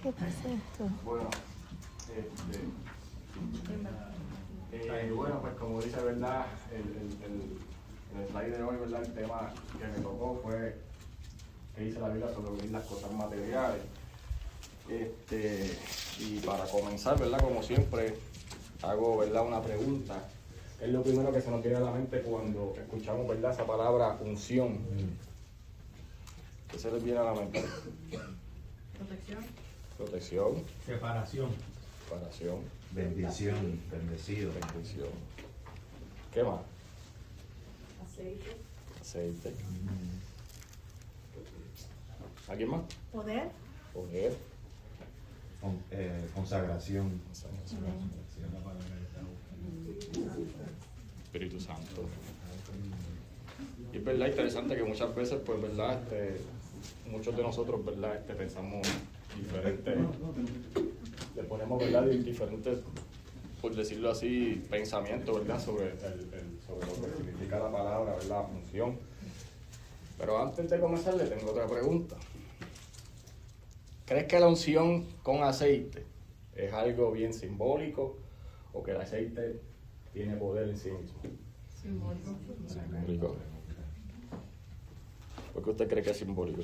¿Qué pasa esto? Bueno, bueno, pues como dice, ¿verdad? El slide de hoy, ¿verdad? El tema que me tocó fue que dice la Biblia sobre unir las cosas materiales. Y para comenzar, ¿verdad? Como siempre, hago, ¿verdad? Una pregunta. ¿Qué es lo primero que se nos viene a la mente cuando escuchamos, ¿verdad? Esa palabra unción? ¿Qué se les viene a la mente? Protección. Separación. Bendición, bendecido. Bendición. ¿Qué más? Aceite. ¿Alguien más? Poder. Poder. Consagración. Espíritu Santo. Y es verdad interesante que muchas veces, pues, verdad, muchos de nosotros, verdad, pensamos diferente, le ponemos, verdad, diferentes, por decirlo así, pensamientos, verdad, sobre lo que significa la palabra, verdad, unción. Pero antes de comenzar le tengo otra pregunta. ¿Crees que la unción con aceite es algo bien simbólico o que el aceite tiene poder en sí mismo? Simbólico. ¿Por qué usted cree que es simbólico?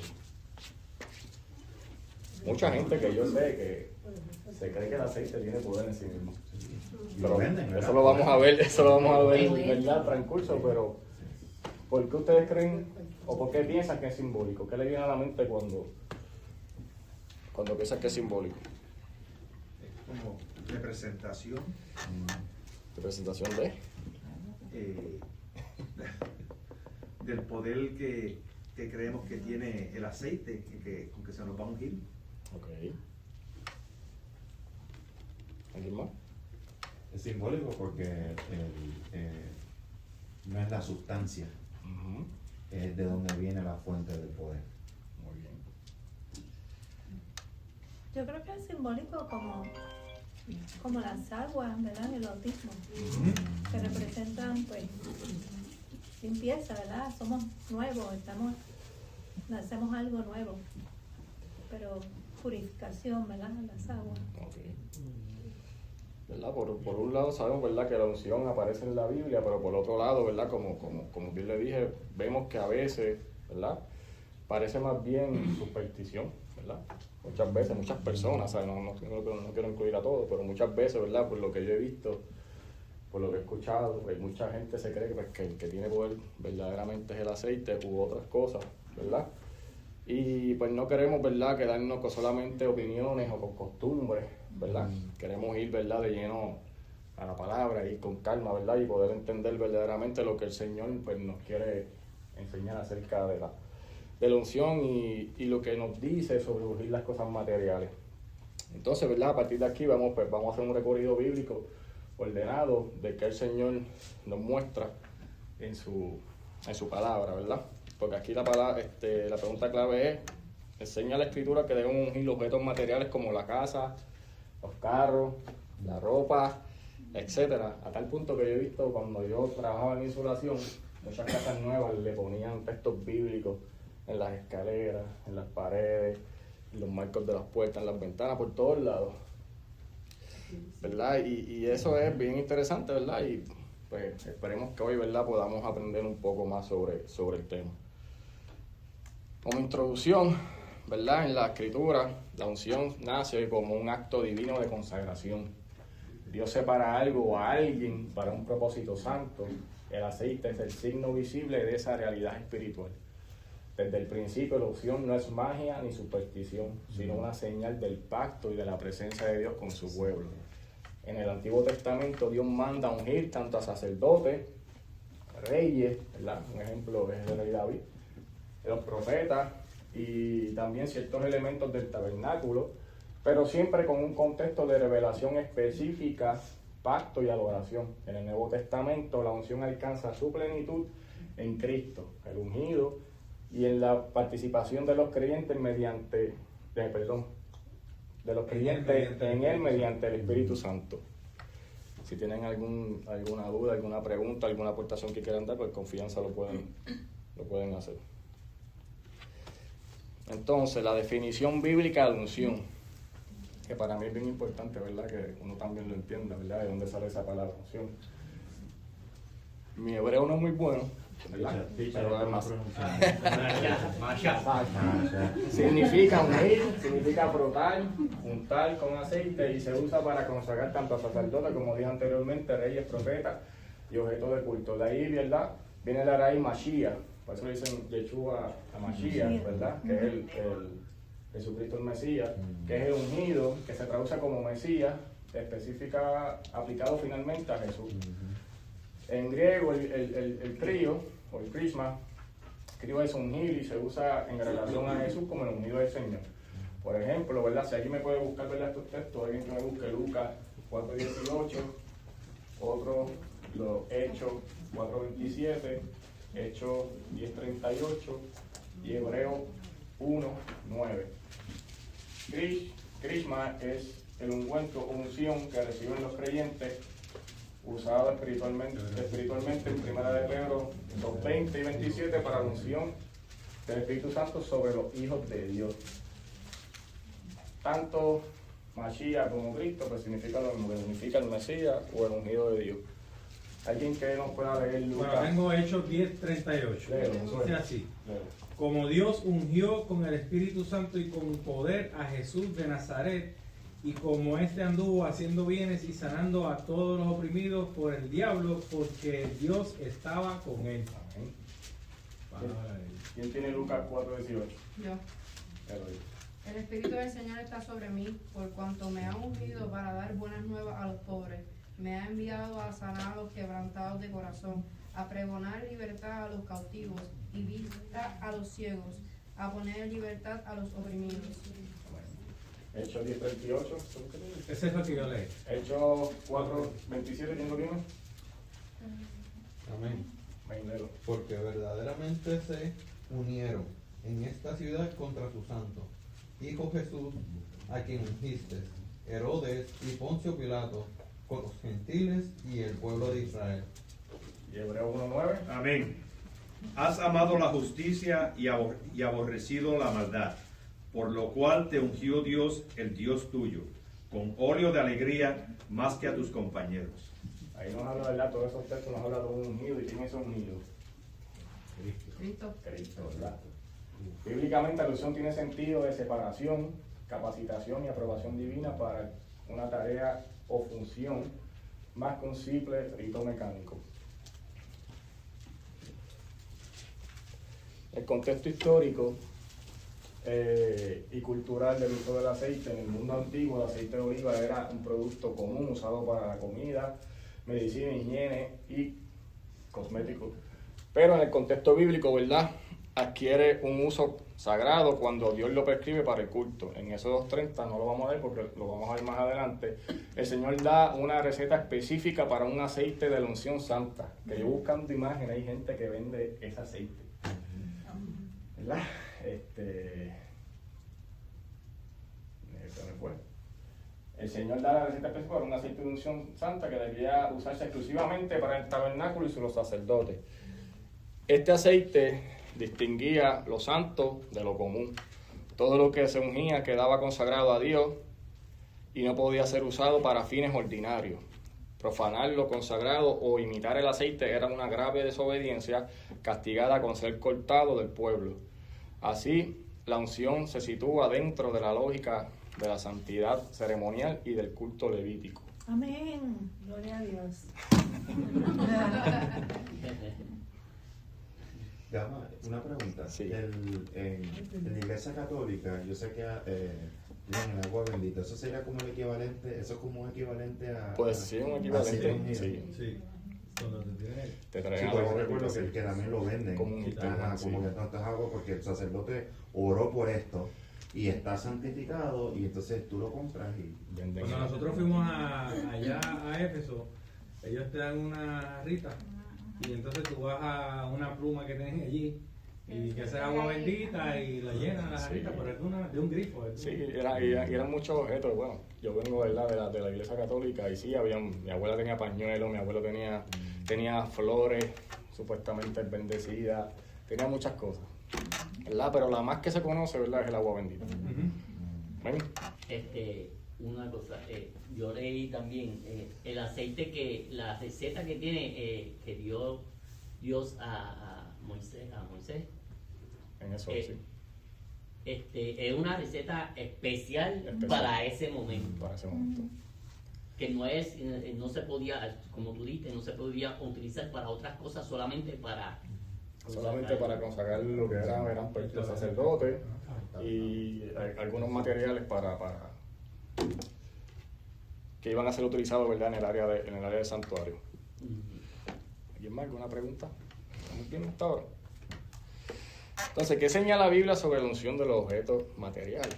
Mucha gente que yo sé que se cree que el aceite tiene poder en sí mismo. Pero eso lo vamos a ver, ¿verdad? Transcurso, pero ¿por qué ustedes creen o por qué piensan que es simbólico? ¿Qué le viene a la mente cuando piensan que es simbólico? Es como representación. ¿Representación de? Del poder que creemos que tiene el aceite con que se nos va a ungir. Ok. ¿Alguien más? Es simbólico porque no es la sustancia, es de donde viene la fuente del poder. Muy bien. Yo creo que es simbólico como las aguas, ¿verdad? El bautismo, que representan, pues, limpieza, ¿verdad? Somos nuevos, nacemos algo nuevo, pero purificación, ¿verdad? Las aguas. Okay. ¿Verdad? Por un lado sabemos, ¿verdad?, que la unción aparece en la Biblia, pero por otro lado, ¿verdad?, como bien le dije, vemos que a veces, ¿verdad?, parece más bien superstición, ¿verdad? Muchas veces, muchas personas, ¿sabes? No quiero incluir a todos, pero muchas veces, ¿verdad?, por lo que yo he visto, por lo que he escuchado, pues mucha gente se cree que el que tiene poder verdaderamente es el aceite u otras cosas, ¿verdad? Y pues no queremos, ¿verdad?, quedarnos con solamente opiniones o con costumbres, ¿verdad? Queremos ir, ¿verdad?, de lleno a la palabra, ir con calma, ¿verdad?, y poder entender verdaderamente lo que el Señor, pues, nos quiere enseñar acerca de la unción y lo que nos dice sobre ungir las cosas materiales. Entonces, ¿verdad?, a partir de aquí vamos a hacer un recorrido bíblico ordenado de que el Señor nos muestra en su palabra, ¿verdad? Porque aquí la pregunta clave es: enseña la Escritura que deben ungir los objetos materiales como la casa, los carros, la ropa, etcétera. A tal punto que yo he visto cuando yo trabajaba en insulación, muchas casas nuevas le ponían textos bíblicos en las escaleras, en las paredes, en los marcos de las puertas, en las ventanas, por todos lados, ¿verdad? Y eso es bien interesante, ¿verdad? Y pues esperemos que hoy, ¿verdad?, podamos aprender un poco más sobre el tema. Como introducción, ¿verdad?, en la Escritura, la unción nace como un acto divino de consagración. Dios separa algo o a alguien para un propósito santo. El aceite es el signo visible de esa realidad espiritual. Desde el principio, la unción no es magia ni superstición, sino una señal del pacto y de la presencia de Dios con su pueblo. En el Antiguo Testamento, Dios manda ungir tanto a sacerdotes, reyes, ¿verdad? Un ejemplo es el rey David, los profetas y también ciertos elementos del tabernáculo, pero siempre con un contexto de revelación específica, pacto y adoración. En el Nuevo Testamento, la unción alcanza su plenitud en Cristo, el ungido, y en la participación de los creyentes mediante el Espíritu Santo. Si tienen alguna duda, alguna pregunta, alguna aportación que quieran dar, pues confianza lo pueden hacer. Entonces, la definición bíblica de unción. que para mí es bien importante, ¿verdad? Que uno también lo entienda, ¿verdad? De dónde sale esa palabra unción. Mi hebreo no es muy bueno, ¿verdad? Pero además significa unir, significa frotar, untar con aceite y se usa para consagrar tanto a sacerdotes, como dije anteriormente, reyes, profetas y objetos de culto. De ahí, ¿verdad? Viene la raíz Mashiach, por eso le dicen Yeshua a Mashiach, ¿verdad? Que es el Jesucristo el Mesías, que es el ungido, que se traduce como Mesías, específica, aplicado finalmente a Jesús. En griego, el crío, o el crisma, crío es ungir y se usa en relación a Jesús como el ungido del Señor. Por ejemplo, ¿verdad? Si alguien me puede buscar, ¿verdad?, estos textos, alguien que me busque Lucas 4:18, otro, los Hechos 4:27, Hechos 10:38 y Hebreos 1:9. Crisma es el ungüento o unción que reciben los creyentes, usado espiritualmente en 1 de Pedro 2:20 y 27 para la unción del Espíritu Santo sobre los hijos de Dios. Tanto Mashiach como Cristo pues significa lo mismo, que significa el Mesías o el ungido de Dios. ¿Alguien que nos pueda leer Lucas? Bueno, tengo Hechos 10:38. Dice así: como Dios ungió con el Espíritu Santo y con poder a Jesús de Nazaret, y como éste anduvo haciendo bienes y sanando a todos los oprimidos por el diablo, porque Dios estaba con él. Amén. ¿Quién tiene Lucas 4:18? Yo. El Espíritu del Señor está sobre mí, por cuanto me ha ungido para dar buenas nuevas a los pobres. Me ha enviado a sanar a los quebrantados de corazón, a pregonar libertad a los cautivos y vista a los ciegos, a poner en libertad a los oprimidos. Hechos 10:38. Ese es lo que yo leí. Hechos 4:27, ¿quién lo tiene? Amén. Mainero. Porque verdaderamente se unieron en esta ciudad contra tu santo Hijo Jesús, a quien ungiste, Herodes y Poncio Pilato, con los gentiles y el pueblo de Israel. Y Hebreos 1:9. Amén. Has amado la justicia y aborrecido la maldad, por lo cual te ungió Dios, el Dios tuyo, con óleo de alegría más que a tus compañeros. Ahí nos habla, ¿verdad? Todos esos textos nos habla de un ungido. ¿Y quién es un ungido? Cristo. Cristo, ¿verdad? Bíblicamente la unción tiene sentido de separación, capacitación y aprobación divina para una tarea o función más que un simple rito mecánico. El contexto histórico y cultural del uso del aceite: en el mundo antiguo el aceite de oliva era un producto común usado para la comida, medicina, higiene y cosméticos. Pero en el contexto bíblico, ¿verdad?, adquiere un uso sagrado cuando Dios lo prescribe para el culto. En Éxodo 2:30, no lo vamos a ver porque lo vamos a ver más adelante, el Señor da una receta específica para un aceite de la unción santa. Que yo buscando imagen, hay gente que vende ese aceite, ¿verdad? Se me fue. El Señor da la receta específica para un aceite de unción santa que debía usarse exclusivamente para el tabernáculo y los sacerdotes. Este aceite distinguía lo santo de lo común. Todo lo que se ungía quedaba consagrado a Dios y no podía ser usado para fines ordinarios. Profanar lo consagrado o imitar el aceite era una grave desobediencia, castigada con ser cortado del pueblo. Así, la unción se sitúa dentro de la lógica de la santidad ceremonial y del culto levítico. Amén. Gloria a Dios. Gama, una pregunta. Sí. En la iglesia católica, yo sé que tienen el agua bendita. ¿Eso sería como el equivalente? ¿Eso es como un equivalente a...? Pues sí, un equivalente. Sí. Sí. Cuando Te Sí, traen porque agua yo recuerdo bendita, que también lo venden. Como un Ajá, sí. como que no estás agua porque el sacerdote oró por esto y está santificado y entonces tú lo compras y... Venden. Cuando nosotros fuimos allá a Éfeso, ellos te dan una rita y entonces tú vas a una pluma que tienen allí y que hace agua bendita y la llenan la Sí. rita, pero es de un grifo. Sí, eran muchos objetos. Bueno, yo vengo, ¿verdad?, de la iglesia católica y sí, mi abuela tenía pañuelos, mi abuelo tenía flores supuestamente bendecidas, tenía muchas cosas, ¿verdad? Pero la más que se conoce, ¿verdad?, es el agua bendita. Ujú. ¿Ven? una cosa, yo leí también el aceite la receta que tiene, que dio Dios a Moisés, En eso, sí. Es una receta especial para ese momento. Para ese momento. Que no se podía, como tú dijiste, no se podía utilizar para otras cosas, solamente para consagrar lo que eran los sacerdotes y algunos materiales para que iban a ser utilizados, ¿verdad?, en el área del santuario. ¿Alguien más? ¿Alguna pregunta? ¿Estamos bien hasta ahora? Entonces, ¿qué señala la Biblia sobre la unción de los objetos materiales?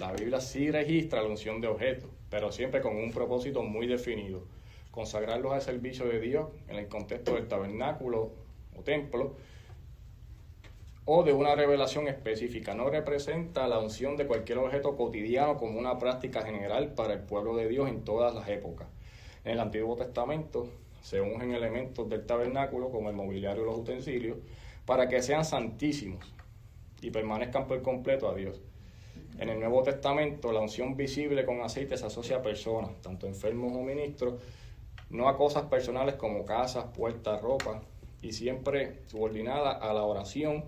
La Biblia sí registra la unción de objetos, pero siempre con un propósito muy definido: consagrarlos al servicio de Dios en el contexto del tabernáculo o templo, o de una revelación específica. No representa la unción de cualquier objeto cotidiano como una práctica general para el pueblo de Dios en todas las épocas. En el Antiguo Testamento se ungen elementos del tabernáculo, como el mobiliario y los utensilios, para que sean santísimos y permanezcan por completo a Dios. En el Nuevo Testamento, la unción visible con aceite se asocia a personas, tanto enfermos o ministros, no a cosas personales como casas, puertas, ropa, y siempre subordinada a la oración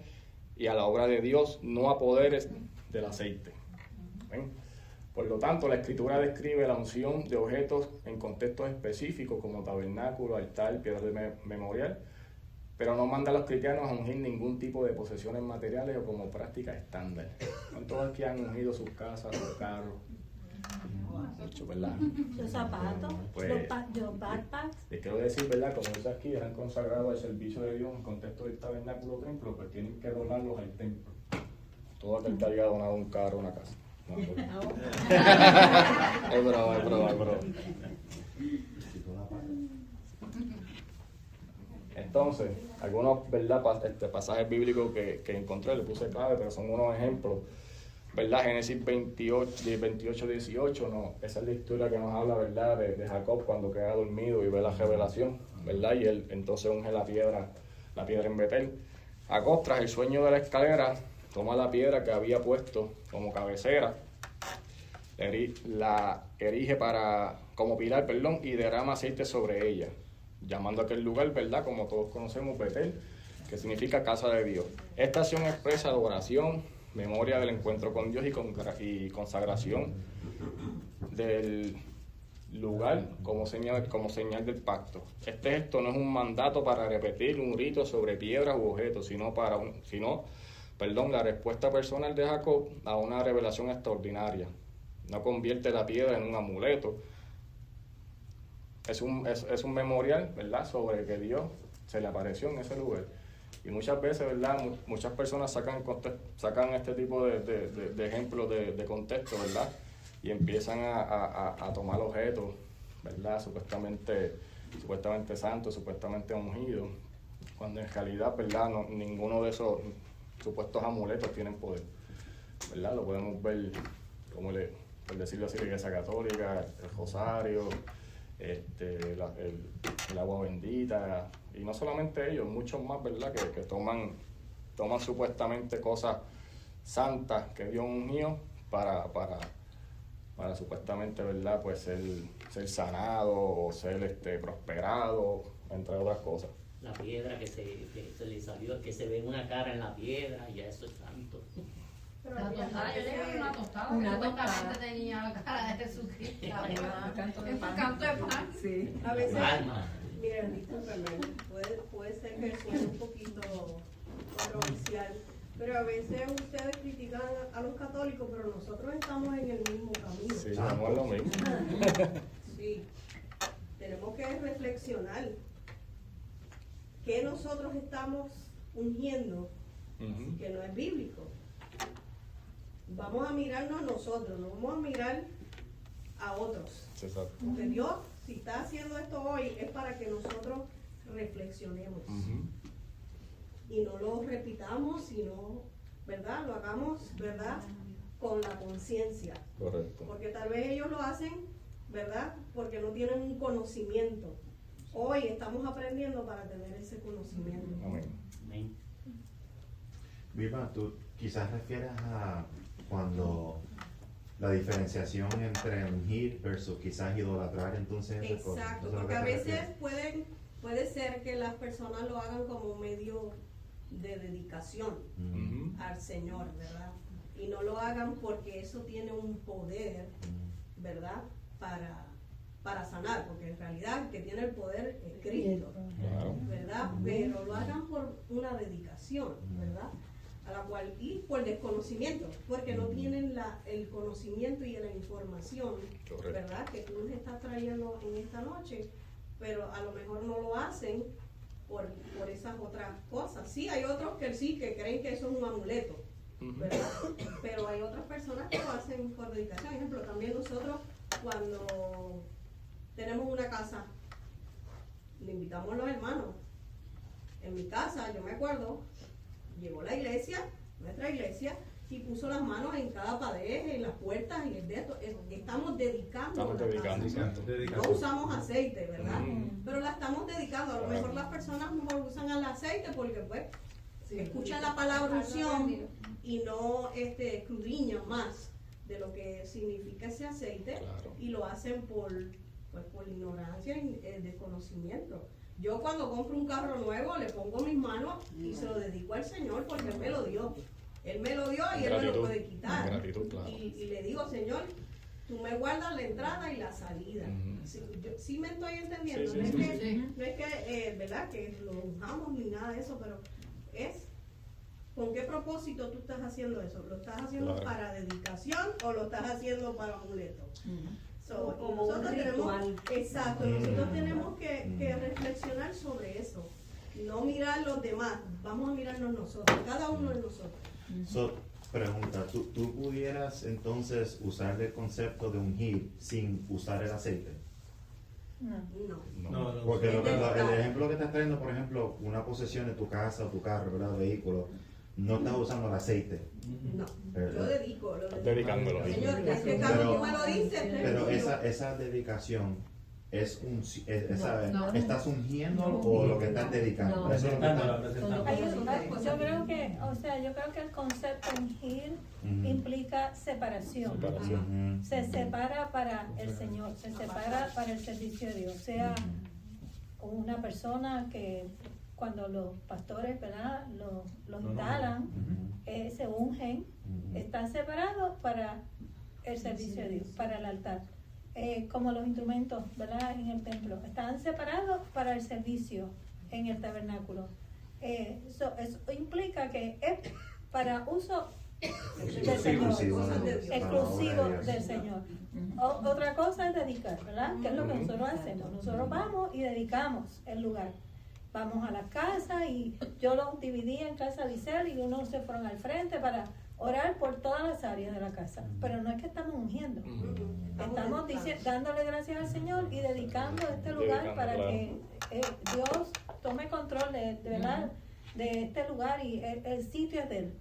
y a la obra de Dios, no a poderes del aceite. ¿Ven? Por lo tanto, la Escritura describe la unción de objetos en contextos específicos como tabernáculo, altar, piedra de memorial, pero no manda a los cristianos a ungir ningún tipo de posesiones materiales o como práctica estándar. ¿Cuántos aquí han ungido sus casas, sus carros? Mucho, ¿verdad? Los zapatos, Pues, los backpacks. Les quiero decir, ¿verdad? Como dice aquí, eran consagrados al servicio de Dios en contexto del tabernáculo o templo, pues tienen que donarlos al templo. Todo aquel que haya donado un carro o una casa. No, es broma. Entonces, algunos, ¿verdad?, pasajes bíblicos que encontré, le puse clave, pero son unos ejemplos, ¿verdad? Génesis 28, 18, no, esa es la historia que nos habla, ¿verdad?, de Jacob cuando queda dormido y ve la revelación, ¿verdad? Y él entonces unge la piedra en Betel. Jacob, tras el sueño de la escalera, toma la piedra que había puesto como cabecera, la erige como pilar, y derrama aceite sobre ella, llamando a aquel lugar, ¿verdad?, como todos conocemos, Betel, que significa casa de Dios. Esta acción expresa adoración, memoria del encuentro con Dios y consagración del lugar como señal del pacto. Este gesto no es un mandato para repetir un rito sobre piedras u objetos, sino la respuesta personal de Jacob a una revelación extraordinaria. No convierte la piedra en un amuleto. Es un memorial, ¿verdad?, sobre que Dios se le apareció en ese lugar. Y muchas veces, ¿verdad?, muchas personas sacan este tipo de ejemplos de contexto, ¿verdad?, y empiezan a tomar objetos, ¿verdad?, supuestamente santos, supuestamente ungidos, cuando en realidad, ¿verdad?, ninguno de esos supuestos amuletos tienen poder, ¿verdad? Lo podemos ver, por decirlo así, la Iglesia Católica, el rosario, el agua bendita, y no solamente ellos, muchos más, ¿verdad?, que toman supuestamente cosas santas que Dios ungió para supuestamente, ¿verdad?, pues ser sanado o ser prosperado, entre otras cosas. La piedra que se le salió, que se ve una cara en la piedra, ya eso es santo. La tostada, yo llegué a una tostada que supuestamente tenía la cara de Jesucristo. Un canto de pan. Un canto de pan. Sí. A veces, Alma. miren, discúlpenme, puede ser que sea un poquito controversial, pero a veces ustedes critican a los católicos, pero nosotros estamos en el mismo camino. Sí, no es lo mismo. Sí, tenemos que reflexionar qué nosotros estamos ungiendo, que no es bíblico. Vamos a mirarnos nosotros, no vamos a mirar a otros. Exacto. Porque Dios, si está haciendo esto hoy, es para que nosotros reflexionemos. Y no lo repitamos, sino, ¿verdad? Lo hagamos, ¿verdad?, con la conciencia. Correcto. Porque tal vez ellos lo hacen, ¿verdad?, porque no tienen un conocimiento. Hoy estamos aprendiendo para tener ese conocimiento. Amén. Vilma, tú quizás refieras a cuando la diferenciación entre ungir versus quizás idolatrar, entonces esas cosas. Exacto, Eso es lo porque que a te veces refieres. puede ser que las personas lo hagan como medio de dedicación al Señor, ¿verdad? Y no lo hagan porque eso tiene un poder, ¿verdad? Para sanar, porque en realidad el que tiene el poder es Cristo, ¿verdad? Pero lo hagan por una dedicación, ¿verdad? A la cual, y por desconocimiento, porque no tienen el conocimiento y la información, ¿verdad? Que tú nos estás trayendo en esta noche, pero a lo mejor no lo hacen por esas otras cosas. Sí, hay otros que sí, que creen que eso es un amuleto, ¿verdad? Pero hay otras personas que lo hacen por dedicación. Por ejemplo, también nosotros cuando tenemos una casa, le invitamos a los hermanos. En mi casa, yo me acuerdo, llegó la iglesia, nuestra iglesia, y puso las manos en cada pared, en las puertas, en el dedo. Estamos dedicando la casa. No usamos aceite, ¿verdad? Pero la estamos dedicando. A lo mejor las personas mejor usan el aceite porque pues escuchan la palabra unción y no escudriñan más de lo que significa ese aceite, y lo hacen por ignorancia y desconocimiento. Yo cuando compro un carro nuevo le pongo mis manos y se lo dedico al Señor porque Él me lo dio. Él me lo dio y Él me lo puede quitar. Y le digo, Señor, tú me guardas la entrada y la salida. Sí me estoy entendiendo. No es que ¿verdad? Que lo unjamos ni nada de eso, pero es ¿con qué propósito tú estás haciendo eso? ¿Lo estás haciendo para dedicación o lo estás haciendo para amuleto? Como nosotros un ritual. nosotros tenemos que reflexionar sobre eso. No mirar los demás, vamos a mirarnos nosotros, cada uno de nosotros. Pregunta, ¿tú pudieras entonces usar el concepto de ungir sin usar el aceite? No. Porque el ejemplo que estás trayendo, por ejemplo, una posesión de tu casa o tu carro, ¿verdad? Vehículo, no estás usando el aceite. No, yo dedico. Dedicándolo. Señor, este carro tú me lo dices. Pero esa dedicación es ¿estás ungiendo o lo que estás dedicando? Eso es lo que Yo creo que el concepto ungir implica separación. Se separa para el Señor, se separa para el servicio de Dios. O sea, una persona que cuando los pastores, ¿verdad?, los instalan, se ungen, están separados para el servicio de Dios, para el altar. Como los instrumentos, ¿verdad?, en el templo, están separados para el servicio en el tabernáculo. Eso implica que es para uso del Señor, exclusivo del Señor. Otra cosa es dedicar, ¿verdad?, que es lo que nosotros hacemos. Nosotros vamos y dedicamos el lugar. Vamos a la casa, y yo los dividí en casa de Isel, y unos se fueron al frente para orar por todas las áreas de la casa. Pero no es que estamos ungiendo, estamos dándole gracias al Señor y dedicando este lugar para que Dios tome control de este lugar, y el sitio es de Él.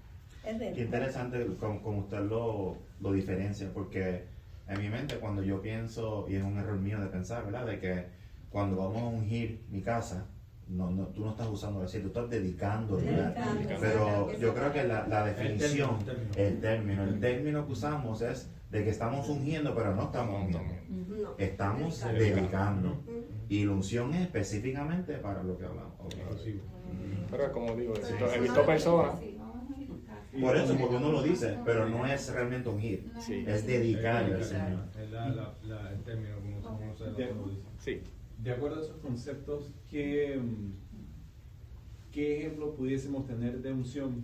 Qué interesante como usted lo diferencia, porque en mi mente cuando yo pienso, y es un error mío de pensar, ¿verdad?, de que cuando vamos a ungir mi casa, tú no estás usando el aceite, tú estás dedicando, pero yo creo que la definición, el término que usamos es de que estamos ungiendo, pero no estamos ungiendo, estamos dedicando, y la unción es específicamente para lo que hablamos. Pero como digo, he visto personas. Por eso, porque uno lo dice, pero no es realmente ungir, es dedicar al Señor. Es el término como se lo dice. Sí. De acuerdo a esos conceptos, ¿qué ejemplo pudiésemos tener de unción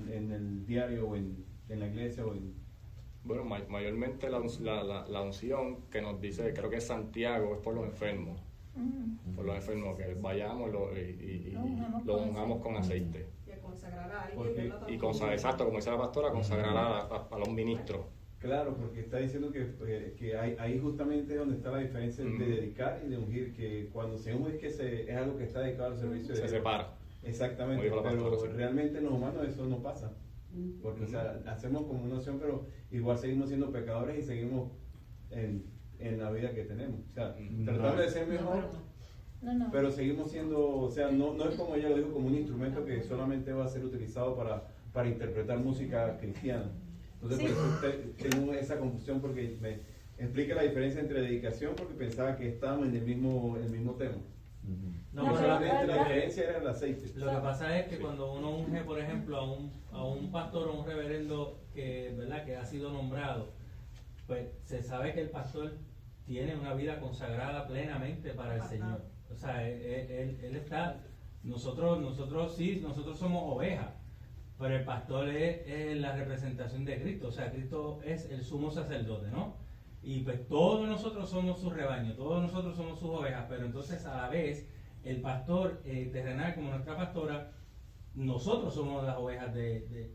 en el diario o en la iglesia? Bueno, mayormente la unción que nos dice, creo que es Santiago, es por los enfermos. Por los enfermos, que vayamos y lo ungamos con aceite. Y consagrar a alguien. Exacto, como dice la pastora, consagrar a los ministros. Claro, porque está diciendo que ahí justamente es donde está la diferencia de dedicar y de ungir, que cuando se unge es algo que está dedicado al servicio de Dios. Se separa. Exactamente, pero realmente en los humanos eso no pasa. Porque o sea, hacemos como una unción, pero igual seguimos siendo pecadores y seguimos en la vida que tenemos. O sea, tratando de ser mejor, pero seguimos siendo, o sea, no es como ella lo dijo, como un instrumento que solamente va a ser utilizado para interpretar música cristiana. Entonces por eso tengo esa confusión, porque me explica la diferencia entre dedicación, porque pensaba que estábamos en el mismo tema. No, pero la diferencia era el aceite. Lo que pasa es que cuando uno unge, por ejemplo, a un pastor o un reverendo que, ¿verdad?, que ha sido nombrado, pues se sabe que el pastor tiene una vida consagrada plenamente para el Señor. O sea, él está, nosotros somos ovejas, pero el pastor es la representación de Cristo. O sea, Cristo es el sumo sacerdote, ¿no? Y pues todos nosotros somos su rebaño, todos nosotros somos sus ovejas, pero entonces a la vez el pastor terrenal, como nuestra pastora, nosotros somos las ovejas de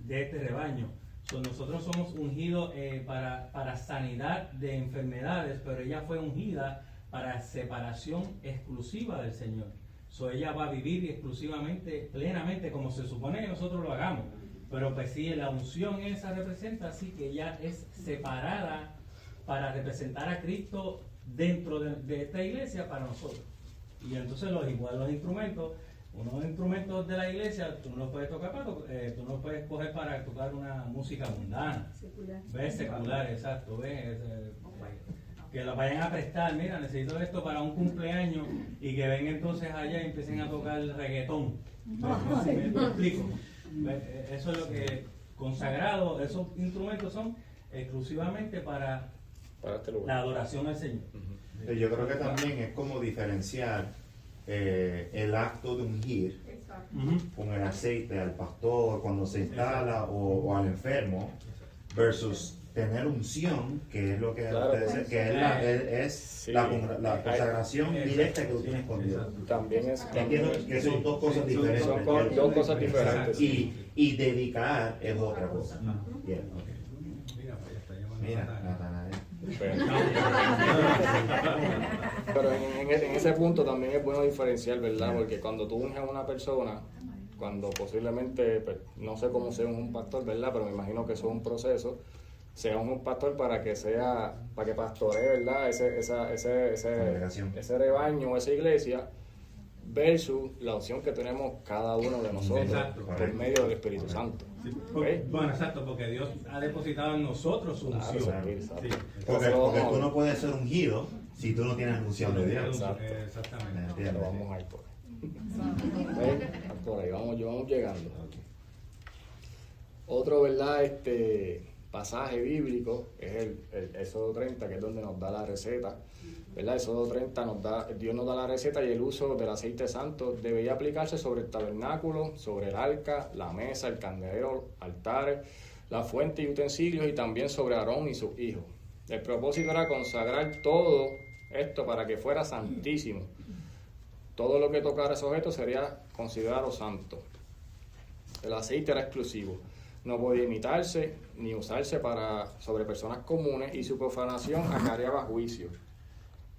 este rebaño. Nosotros somos ungidos para sanidad de enfermedades, pero ella fue ungida para separación exclusiva del Señor. Ella va a vivir exclusivamente, plenamente, como se supone que nosotros lo hagamos. Pero pues sí, la unción esa representa así que ella es separada para representar a Cristo dentro de esta iglesia para nosotros. Y entonces los instrumentos, unos instrumentos de la iglesia, tú no los puedes tocar tú no los puedes coger para tocar una música mundana. Secular. ¿Ves? Secular, exacto. ¿Ves? Que los vayan a prestar, mira, necesito esto para un cumpleaños, y que vengan entonces allá y empiecen a tocar el reggaetón. ¿Me explico? Eso es lo que consagrado, esos instrumentos son exclusivamente para este lugar, la adoración al Señor. Yo creo que también es como diferenciar el acto de ungir con el aceite al pastor cuando se instala o al enfermo versus tener unción, que es lo que es la consagración directa que tú tienes con Dios. También es que son dos cosas diferentes. Son dos cosas diferentes. Y dedicar es otra cosa. Bien, Mira, Natanael. Pero en ese punto también es bueno diferenciar, ¿verdad? Porque cuando tú unges a una persona, cuando posiblemente, pues, no sé cómo sea un pastor, ¿verdad? Pero me imagino que eso es un proceso, sea un pastor para que pastoree, ¿verdad? Ese rebaño, esa iglesia, versus la opción que tenemos cada uno de nosotros por medio del Espíritu Santo. Sí, bueno, exacto, porque Dios ha depositado en nosotros su unción. Porque tú no puedes ser ungido si tú no tienes unción de Dios. Exactamente. Pero vamos a ir por ahí. Vamos llegando. Otro, ¿verdad? Pasaje bíblico es el Éxodo 30, que es donde nos da la receta, ¿verdad? Éxodo 30 Dios nos da la receta, y el uso del aceite santo debería aplicarse sobre el tabernáculo, sobre el arca, la mesa, el candelero, altares, la fuente y utensilios, y también sobre Aarón y sus hijos. El propósito era consagrar todo esto para que fuera santísimo. Todo lo que tocara ese objeto sería considerado santo. El aceite era exclusivo. No podía imitarse ni usarse sobre personas comunes, y su profanación acarreaba juicio.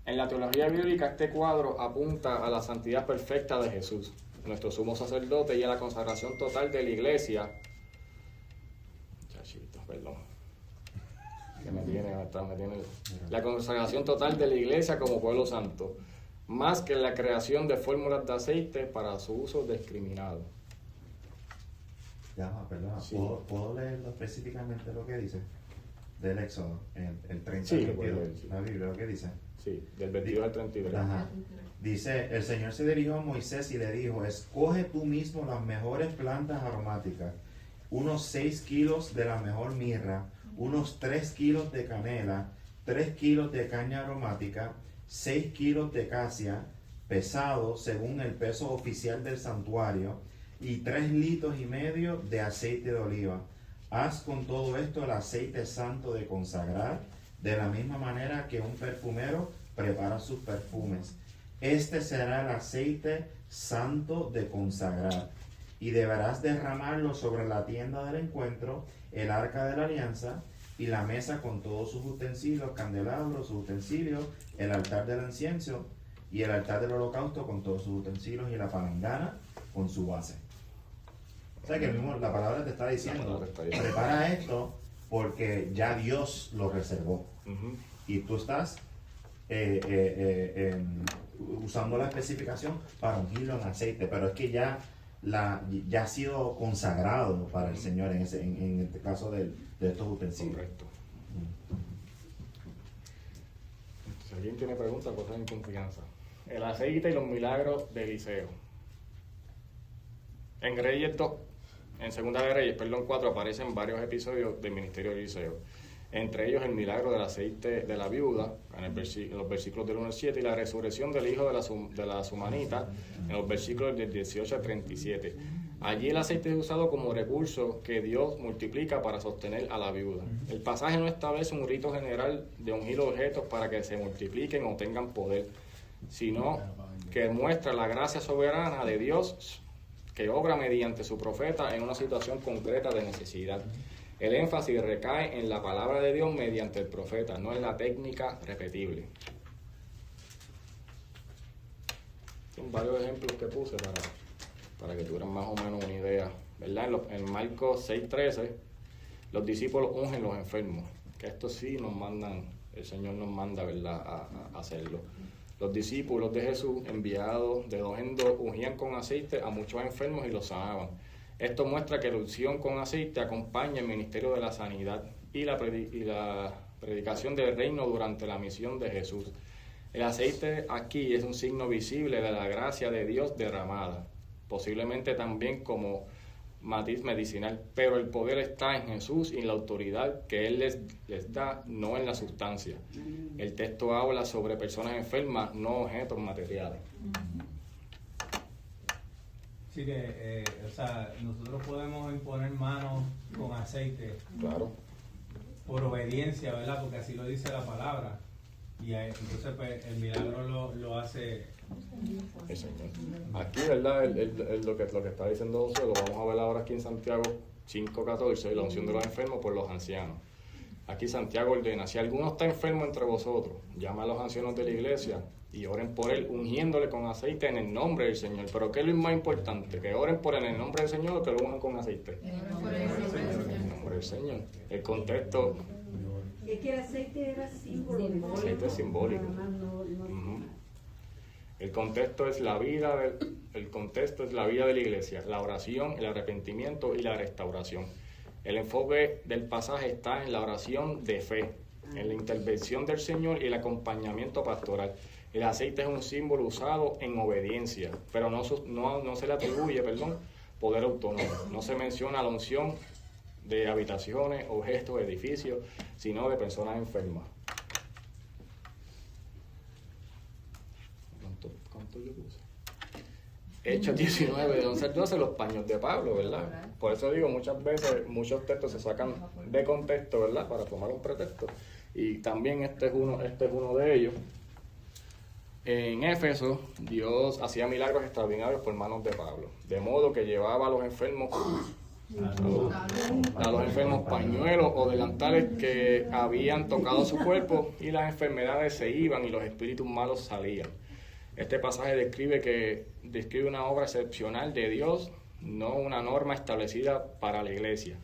En la teología bíblica, este cuadro apunta a la santidad perfecta de Jesús, nuestro sumo sacerdote, y a la consagración total de la iglesia. La consagración total de la iglesia como pueblo santo, más que la creación de fórmulas de aceite para su uso discriminado. Perdona, sí. ¿Puedo leerlo específicamente lo que dice del Éxodo, el 30 sí, 32, la Biblia, lo que dice? Sí, del 22 al 33. Dice, el Señor se dirigió a Moisés y le dijo, escoge tú mismo las mejores plantas aromáticas, unos 6 kilos de la mejor mirra, unos 3 kilos de canela, 3 kilos de caña aromática, 6 kilos de casia, pesado según el peso oficial del santuario, y 3,5 litros de aceite de oliva. Haz con todo esto el aceite santo de consagrar, de la misma manera que un perfumero prepara sus perfumes. Este será el aceite santo de consagrar, y deberás derramarlo sobre la tienda del encuentro, el arca de la alianza, y la mesa con todos sus utensilios, candelabros, sus utensilios, el altar del incienso, y el altar del holocausto con todos sus utensilios, y la palangana con su base. O sea que mismo la palabra te está diciendo, prepara esto porque ya Dios lo reservó. Y tú estás usando la especificación para ungirlo en aceite, pero es que ya ya ha sido consagrado para el Señor en este caso de estos utensilios. Correcto. Si alguien tiene preguntas, pues en confianza. El aceite y los milagros de Eliseo. En Reyes 2, en Segunda de Reyes, 4, aparecen varios episodios del ministerio de Eliseo. Entre ellos el milagro del aceite de la viuda, en los versículos del 1 al 7, y la resurrección del hijo de la Sumanita, en los versículos del 18 al 37. Allí el aceite es usado como recurso que Dios multiplica para sostener a la viuda. El pasaje no establece un rito general de ungir objetos para que se multipliquen o tengan poder, sino que muestra la gracia soberana de Dios que obra mediante su profeta en una situación concreta de necesidad. El énfasis recae en la palabra de Dios mediante el profeta, no en la técnica repetible. Son varios ejemplos que puse para que tuvieran más o menos una idea, ¿verdad? En Marcos 6:13, los discípulos ungen los enfermos, que esto sí el Señor nos manda, ¿verdad?, a hacerlo. Los discípulos de Jesús, enviados de 2 en 2, ungían con aceite a muchos enfermos y los sanaban. Esto muestra que la unción con aceite acompaña el ministerio de la sanidad y la predicación del reino durante la misión de Jesús. El aceite aquí es un signo visible de la gracia de Dios derramada, posiblemente también como matiz medicinal, pero el poder está en Jesús y en la autoridad que Él les da, no en la sustancia. El texto habla sobre personas enfermas, no objetos materiales. Sí que, nosotros podemos imponer manos con aceite. Claro. Por obediencia, ¿verdad? Porque así lo dice la palabra. Y entonces, pues, el milagro lo hace el Señor. Aquí, ¿verdad? Lo que está diciendo José, lo vamos a ver ahora aquí en Santiago 5:14, la unción de los enfermos por los ancianos. Aquí Santiago ordena: si alguno está enfermo entre vosotros, llama a los ancianos de la iglesia y oren por él, ungiéndole con aceite en el nombre del Señor. Pero ¿qué es lo más importante? ¿Que oren por él en el nombre del Señor o que lo unjan con aceite? En el nombre del Señor. El contexto... Es que el aceite era símbolo. El aceite es simbólico. El contexto es la vida de la iglesia, la oración, el arrepentimiento y la restauración. El enfoque del pasaje está en la oración de fe, en la intervención del Señor y el acompañamiento pastoral. El aceite es un símbolo usado en obediencia, pero no se le atribuye, poder autónomo. No se menciona la unción de habitaciones, objetos, edificios, sino de personas enfermas. ¿Cuánto yo puse? Hechos 19, de 11 al 12, los paños de Pablo, ¿verdad? Por eso digo, muchas veces, muchos textos se sacan de contexto, ¿verdad? Para tomar un pretexto. Y también este es uno de ellos. En Éfeso, Dios hacía milagros extraordinarios por manos de Pablo, de modo que llevaba a los enfermos pañuelos o delantales que habían tocado su cuerpo, y las enfermedades se iban y los espíritus malos salían. Este pasaje describe una obra excepcional de Dios, no una norma establecida para la iglesia.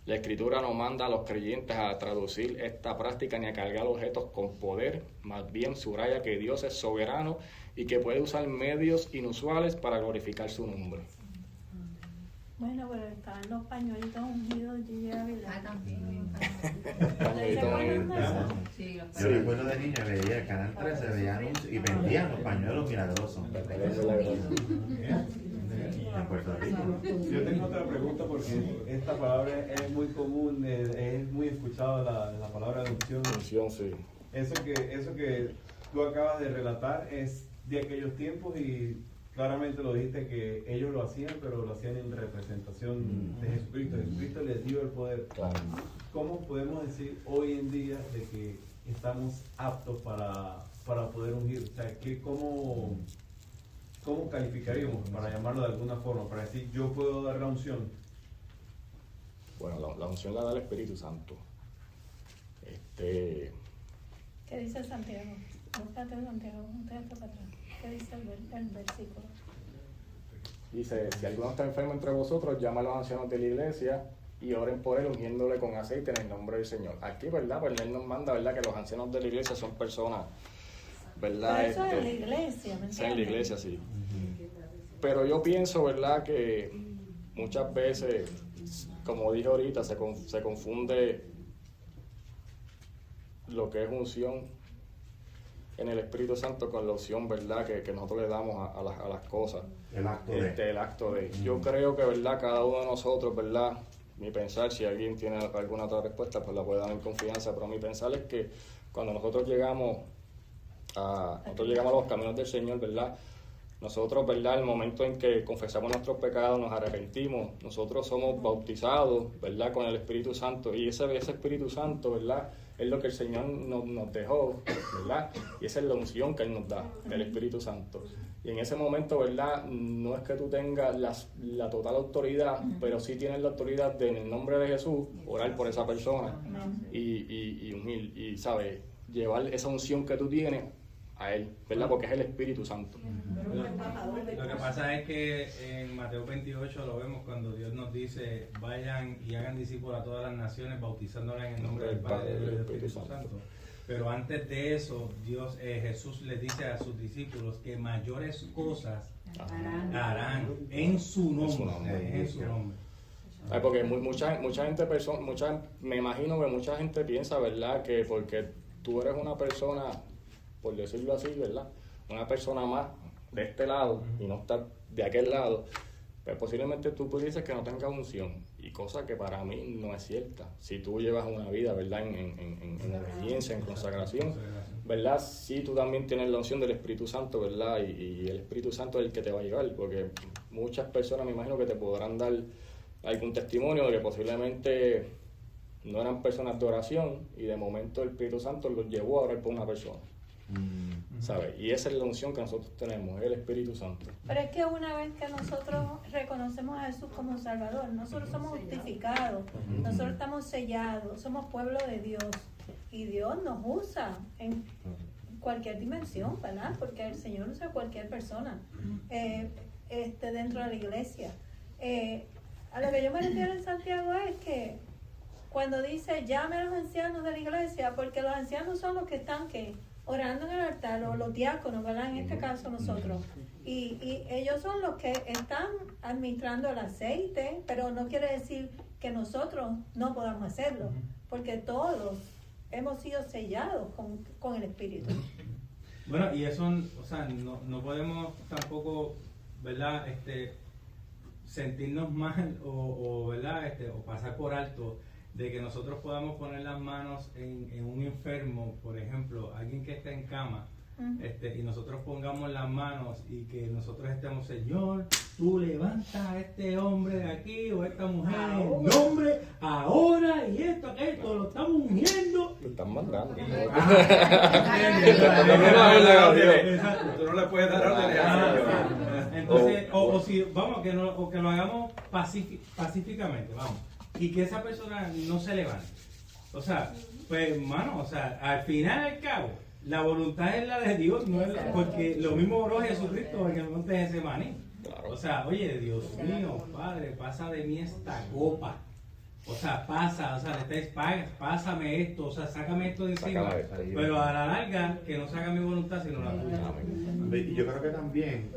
La Escritura no manda a los creyentes a traducir esta práctica ni a cargar objetos con poder, más bien subraya que Dios es soberano y que puede usar medios inusuales para glorificar su nombre. Bueno, pero estaban los pañuelitos ungidos, Gigi Ávila. También. Yo recuerdo de niño, veía Canal 13, veía anuncios y vendían los pañuelos milagrosos. En Puerto Rico. Yo tengo otra pregunta porque esta palabra es muy común, es muy escuchada la palabra de unción. Unción, sí. Eso que tú acabas de relatar es de aquellos tiempos y claramente lo dijiste que ellos lo hacían, pero lo hacían en representación de Jesucristo. Jesucristo les dio el poder. Claro. ¿Cómo podemos decir hoy en día de que estamos aptos para poder ungir? O sea, ¿cómo calificaríamos, para llamarlo de alguna forma, para decir yo puedo dar la unción? Bueno, la unción la da el Espíritu Santo. ¿Qué dice Santiago? Búscate Santiago, para atrás. ¿Qué dice el versículo? Dice: si alguno está enfermo entre vosotros, llama a los ancianos de la iglesia y oren por él, ungiéndole con aceite en el nombre del Señor. Aquí, ¿verdad? Pues él nos manda, ¿verdad?, que los ancianos de la iglesia son personas, ¿verdad? Pero eso es en la iglesia, ¿me entiendes? En la iglesia, sí. Pero yo pienso, ¿verdad?, que muchas veces, como dije ahorita, se confunde lo que es unción en el Espíritu Santo con la unción, ¿verdad?, que nosotros le damos a las cosas. El acto el acto de. Yo creo que, ¿verdad?, cada uno de nosotros, ¿verdad?, mi pensar, si alguien tiene alguna otra respuesta, pues la puede dar en confianza, pero mi pensar es que cuando nosotros llegamos a los caminos del Señor, ¿verdad?, nosotros, ¿verdad?, el momento en que confesamos nuestros pecados, nos arrepentimos, nosotros somos bautizados, ¿verdad?, con el Espíritu Santo, y ese Espíritu Santo, ¿verdad?, es lo que el Señor nos dejó, ¿verdad?, y esa es la unción que Él nos da, el Espíritu Santo. Y en ese momento, ¿verdad?, no es que tú tengas la total autoridad, pero sí tienes la autoridad de, en el nombre de Jesús, orar por esa persona y ¿sabes?, llevar esa unción que tú tienes a Él, ¿verdad?, porque es el Espíritu Santo. Lo que pasa es que en Mateo 28 lo vemos cuando Dios nos dice, vayan y hagan discípulos a todas las naciones, bautizándolas en el nombre del Padre y del Espíritu Santo. Pero antes de eso, Jesús les dice a sus discípulos que mayores cosas harán en su nombre. En su nombre. Porque mucha gente, me imagino que mucha gente piensa, ¿verdad?, que porque tú eres una persona, por decirlo así, ¿verdad?, una persona más de este lado y no estar de aquel lado, pues posiblemente tú pudieses que no tengas unción, y cosa que para mí no es cierta. Si tú llevas una vida, ¿verdad?, en obediencia, en consagración, ¿verdad?, sí, tú también tienes la unción del Espíritu Santo, ¿verdad?, y el Espíritu Santo es el que te va a llevar, porque muchas personas me imagino que te podrán dar algún testimonio de que posiblemente no eran personas de oración y de momento el Espíritu Santo los llevó a orar por una persona. ¿Sabes? Y esa es la unción que nosotros tenemos, el Espíritu Santo. Pero es que una vez que nosotros reconocemos a Jesús como Salvador, nosotros somos justificados, nosotros estamos sellados, somos pueblo de Dios, y Dios nos usa en cualquier dimensión, ¿verdad? Porque el Señor usa a cualquier persona dentro de la iglesia. A lo que yo me refiero en Santiago es que cuando dice llame a los ancianos de la iglesia, porque los ancianos son los que están orando en el altar, o los diáconos, ¿verdad?, en este caso nosotros, y ellos son los que están administrando el aceite, pero no quiere decir que nosotros no podamos hacerlo, porque todos hemos sido sellados con el Espíritu. Bueno, y eso, o sea, no podemos tampoco, ¿verdad?, sentirnos mal o ¿verdad?, o pasar por alto de que nosotros podamos poner las manos en un enfermo, por ejemplo, alguien que está en cama, y nosotros pongamos las manos y que nosotros estemos, Señor, tú levanta a este hombre de aquí o a esta mujer en nombre ahora, y esto lo estamos uniendo. Te están mandando. Tú no le puedes dar órdenes. Entonces, o si vamos, que lo hagamos pacíficamente, vamos, y que esa persona no se levante. O sea, pues hermano, o sea, al final y al cabo, la voluntad es la de Dios, no es porque lo mismo oró Jesucristo en el monte de Getsemaní. O sea, oye, Dios mío, Padre, pasa de mí esta copa. O sea, pásame esto, o sea, sácame esto de encima. Pero a la larga, que no se haga mi voluntad, sino la tuya. Y yo creo que también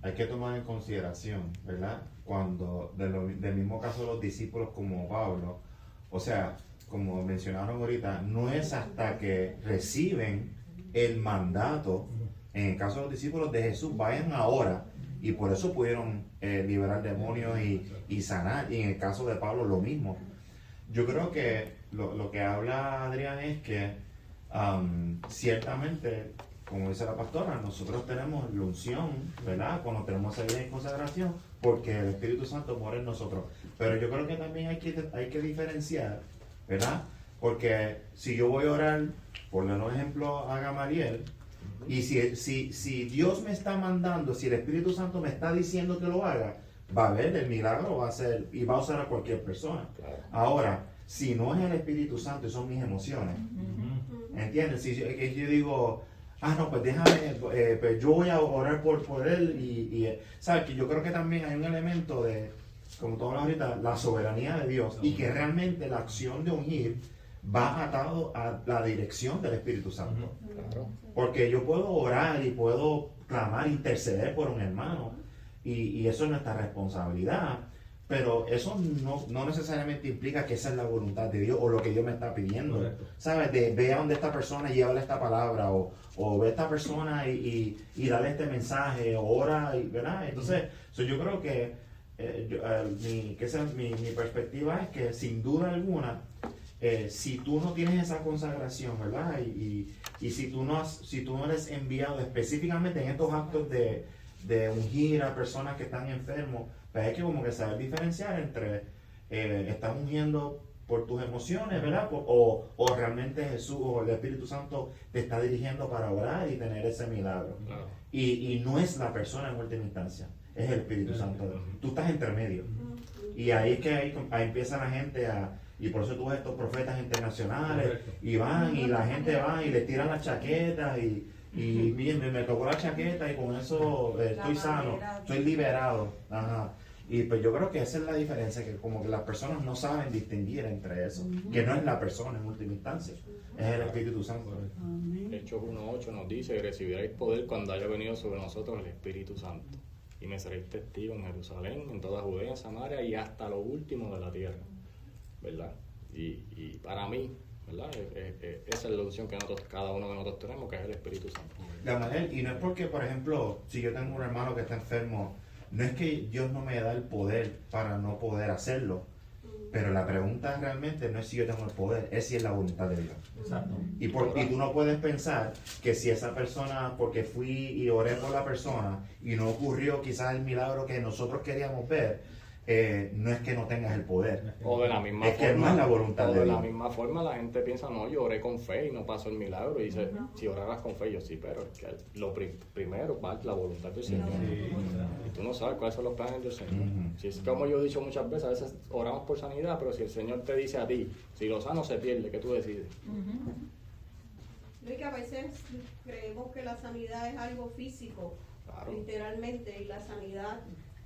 hay que tomar en consideración, ¿verdad?, cuando del mismo caso de los discípulos como Pablo, o sea, como mencionaron ahorita, no es hasta que reciben el mandato, en el caso de los discípulos de Jesús, vayan ahora, y por eso pudieron liberar demonios y sanar, y en el caso de Pablo lo mismo. Yo creo que lo que habla Adrián es que ciertamente, como dice la pastora, nosotros tenemos la unción, ¿verdad?, cuando tenemos esa vida en consagración, porque el Espíritu Santo mora en nosotros. Pero yo creo que también hay que diferenciar, ¿verdad? Porque si yo voy a orar, por un ejemplo, a Gamaliel, y si Dios me está mandando, si el Espíritu Santo me está diciendo que lo haga, va a haber el milagro, va a ser, y va a usar a cualquier persona. Claro. Ahora, si no es el Espíritu Santo y son mis emociones, ¿entiendes? Si yo digo, no, pues déjame, pues yo voy a orar por él, y ¿sabes? Que yo creo que también hay un elemento de, como tú hablas ahorita, la soberanía de Dios, y que realmente la acción de ungir va atado a la dirección del Espíritu Santo. Claro. Porque yo puedo orar y puedo clamar, interceder por un hermano, y eso es nuestra responsabilidad, pero eso no necesariamente implica que esa es la voluntad de Dios o lo que Dios me está pidiendo. Correcto. ¿Sabes? De ve a donde esta persona y llévale esta palabra, o ve a esta persona y dale este mensaje, o ora, ¿verdad? Entonces, yo creo que mi perspectiva es que sin duda alguna, si tú no tienes esa consagración, ¿verdad? Y si tú no eres enviado específicamente en estos actos de ungir a personas que están enfermos, pues hay que como que saber diferenciar entre estás ungiendo por tus emociones, ¿verdad? O realmente Jesús o el Espíritu Santo te está dirigiendo para orar y tener ese milagro. Claro. Y no es la persona en última instancia, es el Espíritu Santo. Tú estás entre medio. Y ahí es que ahí empieza la gente y por eso tú ves estos profetas internacionales, Correcto. y van, y la gente va y le tiran las chaquetas, y bien, me tocó la chaqueta y con eso estoy sano, estoy liberado. Ajá. Y pues yo creo que esa es la diferencia, que como que las personas no saben distinguir entre eso, que no es la persona en última instancia, es el Espíritu Santo. Hechos 1:8 nos dice que recibiréis poder cuando haya venido sobre nosotros el Espíritu Santo, y me seréis testigos en Jerusalén, en toda Judea, en Samaria y hasta lo último de la tierra, ¿verdad? Y para mí, ¿verdad? Esa es la opción que nosotros, cada uno de nosotros tenemos, que es el Espíritu Santo. Gabriel, y no es porque, por ejemplo, si yo tengo un hermano que está enfermo, no es que Dios no me da el poder para no poder hacerlo, pero la pregunta realmente no es si yo tengo el poder, es si es la voluntad de Dios. Exacto. Y tú no puedes pensar que si esa persona, porque fui y oré por la persona y no ocurrió quizás el milagro que nosotros queríamos ver, no es que no tengas el poder. O de la misma es que no es la voluntad de la Dios. misma forma la gente piensa, no, yo oré con fe y no pasó el milagro. Y dice, si oraras con fe, yo sí, pero es que lo primero va la voluntad del Señor. Sí. Y tú no sabes cuáles son los planes del Señor. Ujú. Si es como yo he dicho muchas veces, a veces oramos por sanidad, pero si el Señor te dice a ti, si lo sano se pierde, ¿qué tú decides? No, y que a veces creemos que la sanidad es algo físico, Claro. literalmente, y la sanidad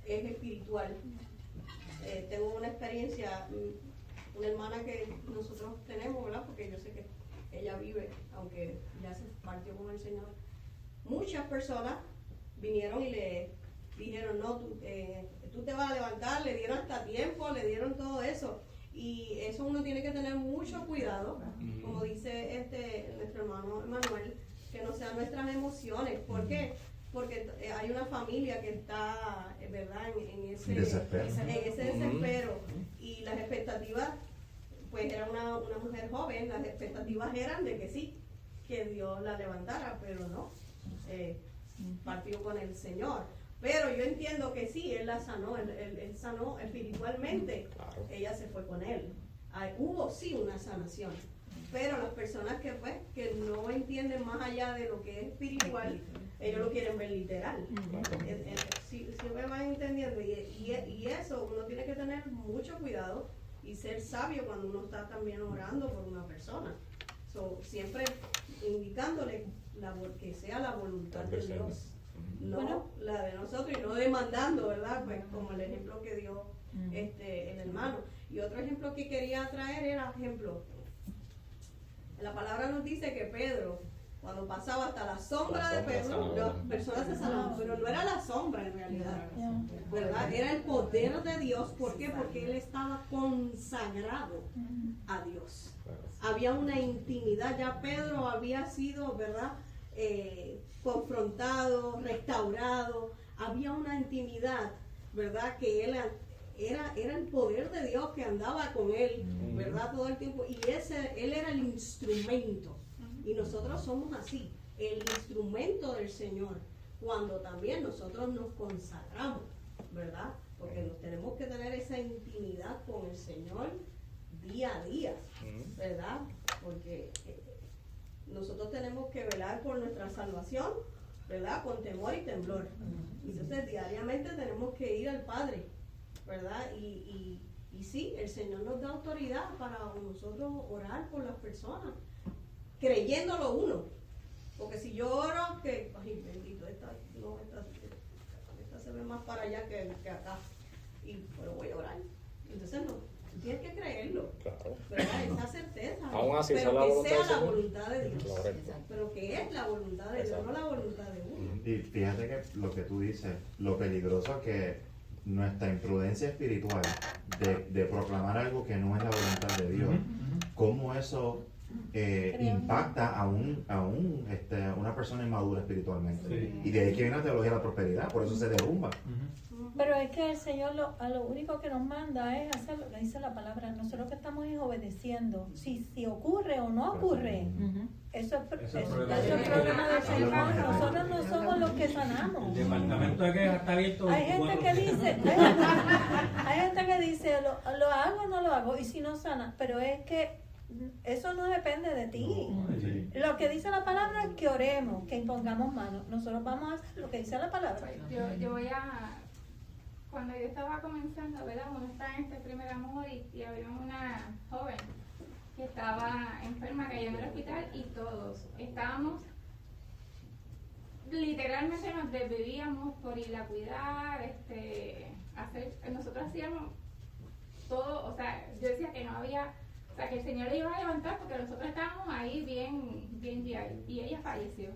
es espiritual. Tengo una experiencia, una hermana que nosotros tenemos, ¿verdad? Porque yo sé que ella vive, aunque ya se partió con el Señor. Muchas personas vinieron y le dijeron, no, tú te vas a levantar, le dieron hasta tiempo, le dieron todo eso. Y eso uno tiene que tener mucho cuidado, como dice nuestro hermano Emanuel, que no sean nuestras emociones. ¿Por qué? Porque hay una familia que está, ¿verdad?, en ese desespero. Y las expectativas, pues era una mujer joven, las expectativas eran de que sí, que Dios la levantara, pero no, partió con el Señor. Pero yo entiendo que sí, Él la sanó, él sanó espiritualmente, Claro. ella se fue con Él. Hubo sí una sanación. Pero las personas que no entienden más allá de lo que es espiritual, ellos lo quieren ver literal. Si me van entendiendo, y eso uno tiene que tener mucho cuidado y ser sabio cuando uno está también orando por una persona. Siempre indicándole que sea la voluntad de Dios, no la de nosotros, y no demandando, ¿verdad? Pues como el ejemplo que dio el hermano. Y otro ejemplo que quería traer era la palabra nos dice que Pedro, cuando pasaba hasta la sombra de Pedro, las personas se sanaban, pero no era la sombra en realidad, ¿verdad? Era el poder de Dios. ¿Por qué? Porque él estaba consagrado a Dios. Había una intimidad, ya Pedro había sido, ¿verdad?, confrontado, restaurado, había una intimidad, ¿verdad?, que él era el poder de Dios que andaba con él, ¿verdad?, todo el tiempo, y él era el instrumento, y nosotros somos así, el instrumento del Señor, cuando también nosotros nos consagramos, ¿verdad?, porque nos tenemos que tener esa intimidad con el Señor día a día, ¿verdad?, porque nosotros tenemos que velar por nuestra salvación, ¿verdad?, con temor y temblor. Entonces diariamente tenemos que ir al Padre, ¿verdad? Y sí, el Señor nos da autoridad para nosotros orar por las personas, creyéndolo uno. Porque si yo oro, que, ay, bendito, esta se ve más para allá que acá, pero voy a orar. Entonces no. tienes que creerlo. Claro. ¿Verdad? Esa certeza. Aún así, pero la que sea la Señor. voluntad de Dios. Correcto. Pero que es la voluntad de Dios, no la voluntad de uno. Y fíjate que lo que tú dices, lo peligroso que nuestra imprudencia espiritual de proclamar algo que no es la voluntad de Dios, cómo eso impacta a una persona inmadura espiritualmente. Sí. Y de ahí que viene la teología de la prosperidad, por eso se derrumba. Pero es que el Señor a lo único que nos manda es hacer lo que dice la palabra. Nosotros que estamos es obedeciendo. Si ocurre o no ocurre, eso es problema del Señor. Nosotros no somos los que sanamos. El departamento de quejas está abierto. Hay gente que dice, lo hago o no lo hago, y si no sana, pero es que eso no depende de ti. Lo que dice la palabra es que oremos, que impongamos manos. Nosotros vamos a hacer lo que dice la palabra. Yo voy a... Cuando yo estaba comenzando, ¿verdad? Uno está en este primer amor y había una joven que estaba enferma, cayó en el hospital y todos estábamos, literalmente nos desvivíamos por ir a cuidar, nosotros hacíamos todo, o sea, yo decía que no había, o sea, que el Señor le iba a levantar porque nosotros estábamos ahí bien ya, y ella falleció.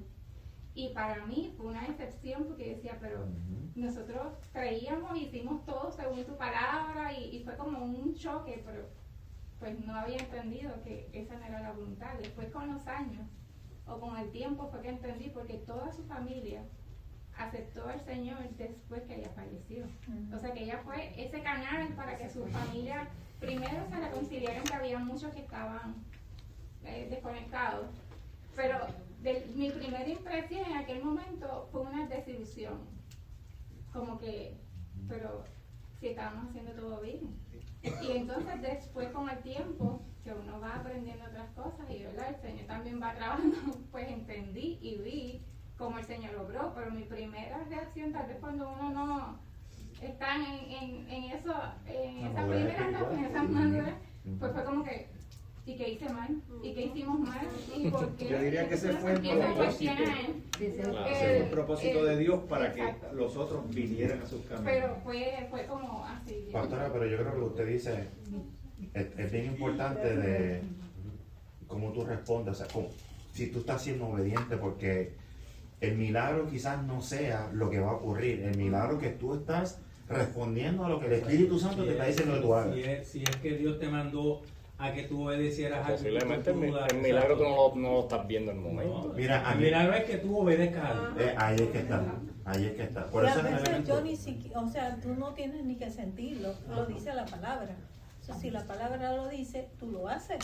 Y para mí fue una decepción porque decía, pero nosotros creíamos, hicimos todo según tu palabra y fue como un choque, pero pues no había entendido que esa no era la voluntad. Después con los años o con el tiempo fue que entendí, porque toda su familia aceptó al Señor después que ella falleció. O sea que ella fue ese canal para que su familia primero se reconciliaran, que había muchos que estaban desconectados, pero mi primera impresión en aquel momento fue una desilusión, como que, pero si estábamos haciendo todo bien. Y entonces después con el tiempo que uno va aprendiendo otras cosas y ¿verdad? El Señor también va trabajando, pues entendí y vi cómo el Señor logró. Pero mi primera reacción, tal vez cuando uno no está en eso, en esa primera etapa, en esa madurez, pues fue como que, ¿y qué hice mal? ¿Y qué hicimos mal? ¿Y por qué? Yo diría que ese fue el propósito de Dios para que los otros vinieran a sus caminos. Pero fue como así. Pastora, pero yo creo que lo que usted dice es bien importante de cómo tú respondes, o sea, si tú estás siendo obediente, porque el milagro quizás no sea lo que va a ocurrir, el milagro que tú estás respondiendo a lo que el Espíritu Santo te está diciendo que tú hagas. Si es que Dios te mandó a que tú obedecieras a posiblemente el milagro tú no lo estás viendo en el momento. Mira, el milagro es que tú obedezcas a Dios. Ahí es que está. Por eso a veces yo ni siquiera, o sea, tú no tienes ni que sentirlo, lo dice la palabra. O sea, si la palabra lo dice, tú lo haces.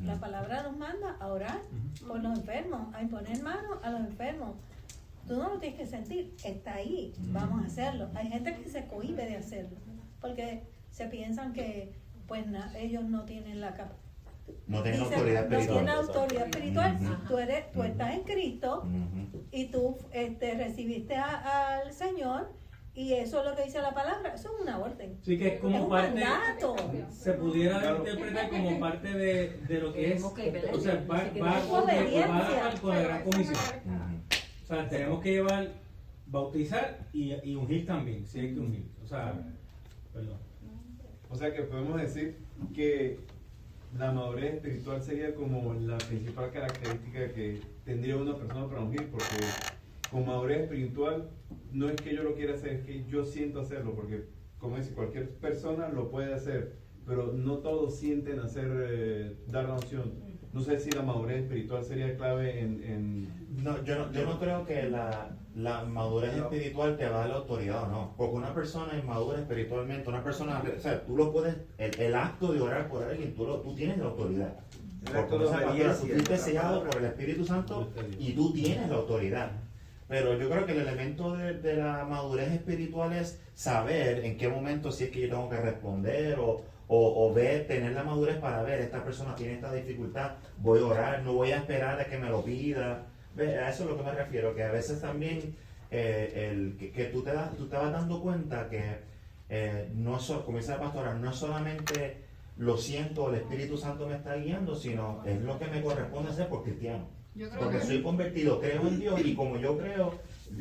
La palabra nos manda a orar por los enfermos, a imponer manos a los enfermos. Tú no lo tienes que sentir, está ahí, vamos a hacerlo. Hay gente que se cohíbe de hacerlo, porque se piensan que pues ellos no tienen la capacidad. No tienen autoridad espiritual. No tienen autoridad espiritual. Tú estás en Cristo y tú recibiste al Señor, y eso es lo que dice la palabra. Eso es una orden. Sí, que es como es un mandato. Se pudiera interpretar como parte de lo que es. O sea, va con la gran comisión. O sea, tenemos que llevar, bautizar y ungir también, si hay que ungir. O sea, perdón. O sea que podemos decir que la madurez espiritual sería como la principal característica que tendría una persona para ungir, porque con madurez espiritual no es que yo lo quiera hacer, es que yo siento hacerlo, porque como dice, cualquier persona lo puede hacer, pero no todos sienten dar la opción. No sé si la madurez espiritual sería clave en... No, yo no creo que la madurez espiritual te va a dar la autoridad o no. Porque una persona inmadura espiritualmente, una persona, o sea, tú lo puedes, el acto de orar por alguien, tú tienes la autoridad. Porque tú fuiste sellado por el Espíritu Santo y tú tienes la autoridad. Pero yo creo que el elemento de la madurez espiritual es saber en qué momento, si es que yo tengo que responder o ver, tener la madurez para ver, esta persona tiene esta dificultad, voy a orar, no voy a esperar a que me lo pida. A eso es lo que me refiero, que a veces también que tú te vas dando cuenta que no como dice la pastora, no es solamente lo siento, el Espíritu Santo me está guiando, sino es lo que me corresponde hacer por cristiano. Porque soy convertido, creo en Dios, y como yo creo,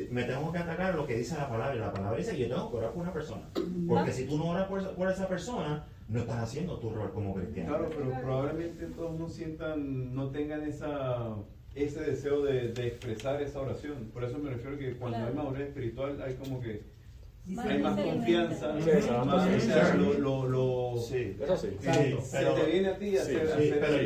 me tengo que atacar lo que dice la palabra, y la palabra dice que yo tengo que orar por una persona. Porque si tú no oras por esa persona, no estás haciendo tu rol como cristiano. Claro, pero probablemente todos no tengan ese deseo de expresar esa oración. Por eso me refiero que cuando hay madurez espiritual hay como que hay más confianza, sí, eso sí. Se te viene a ti a hacer pero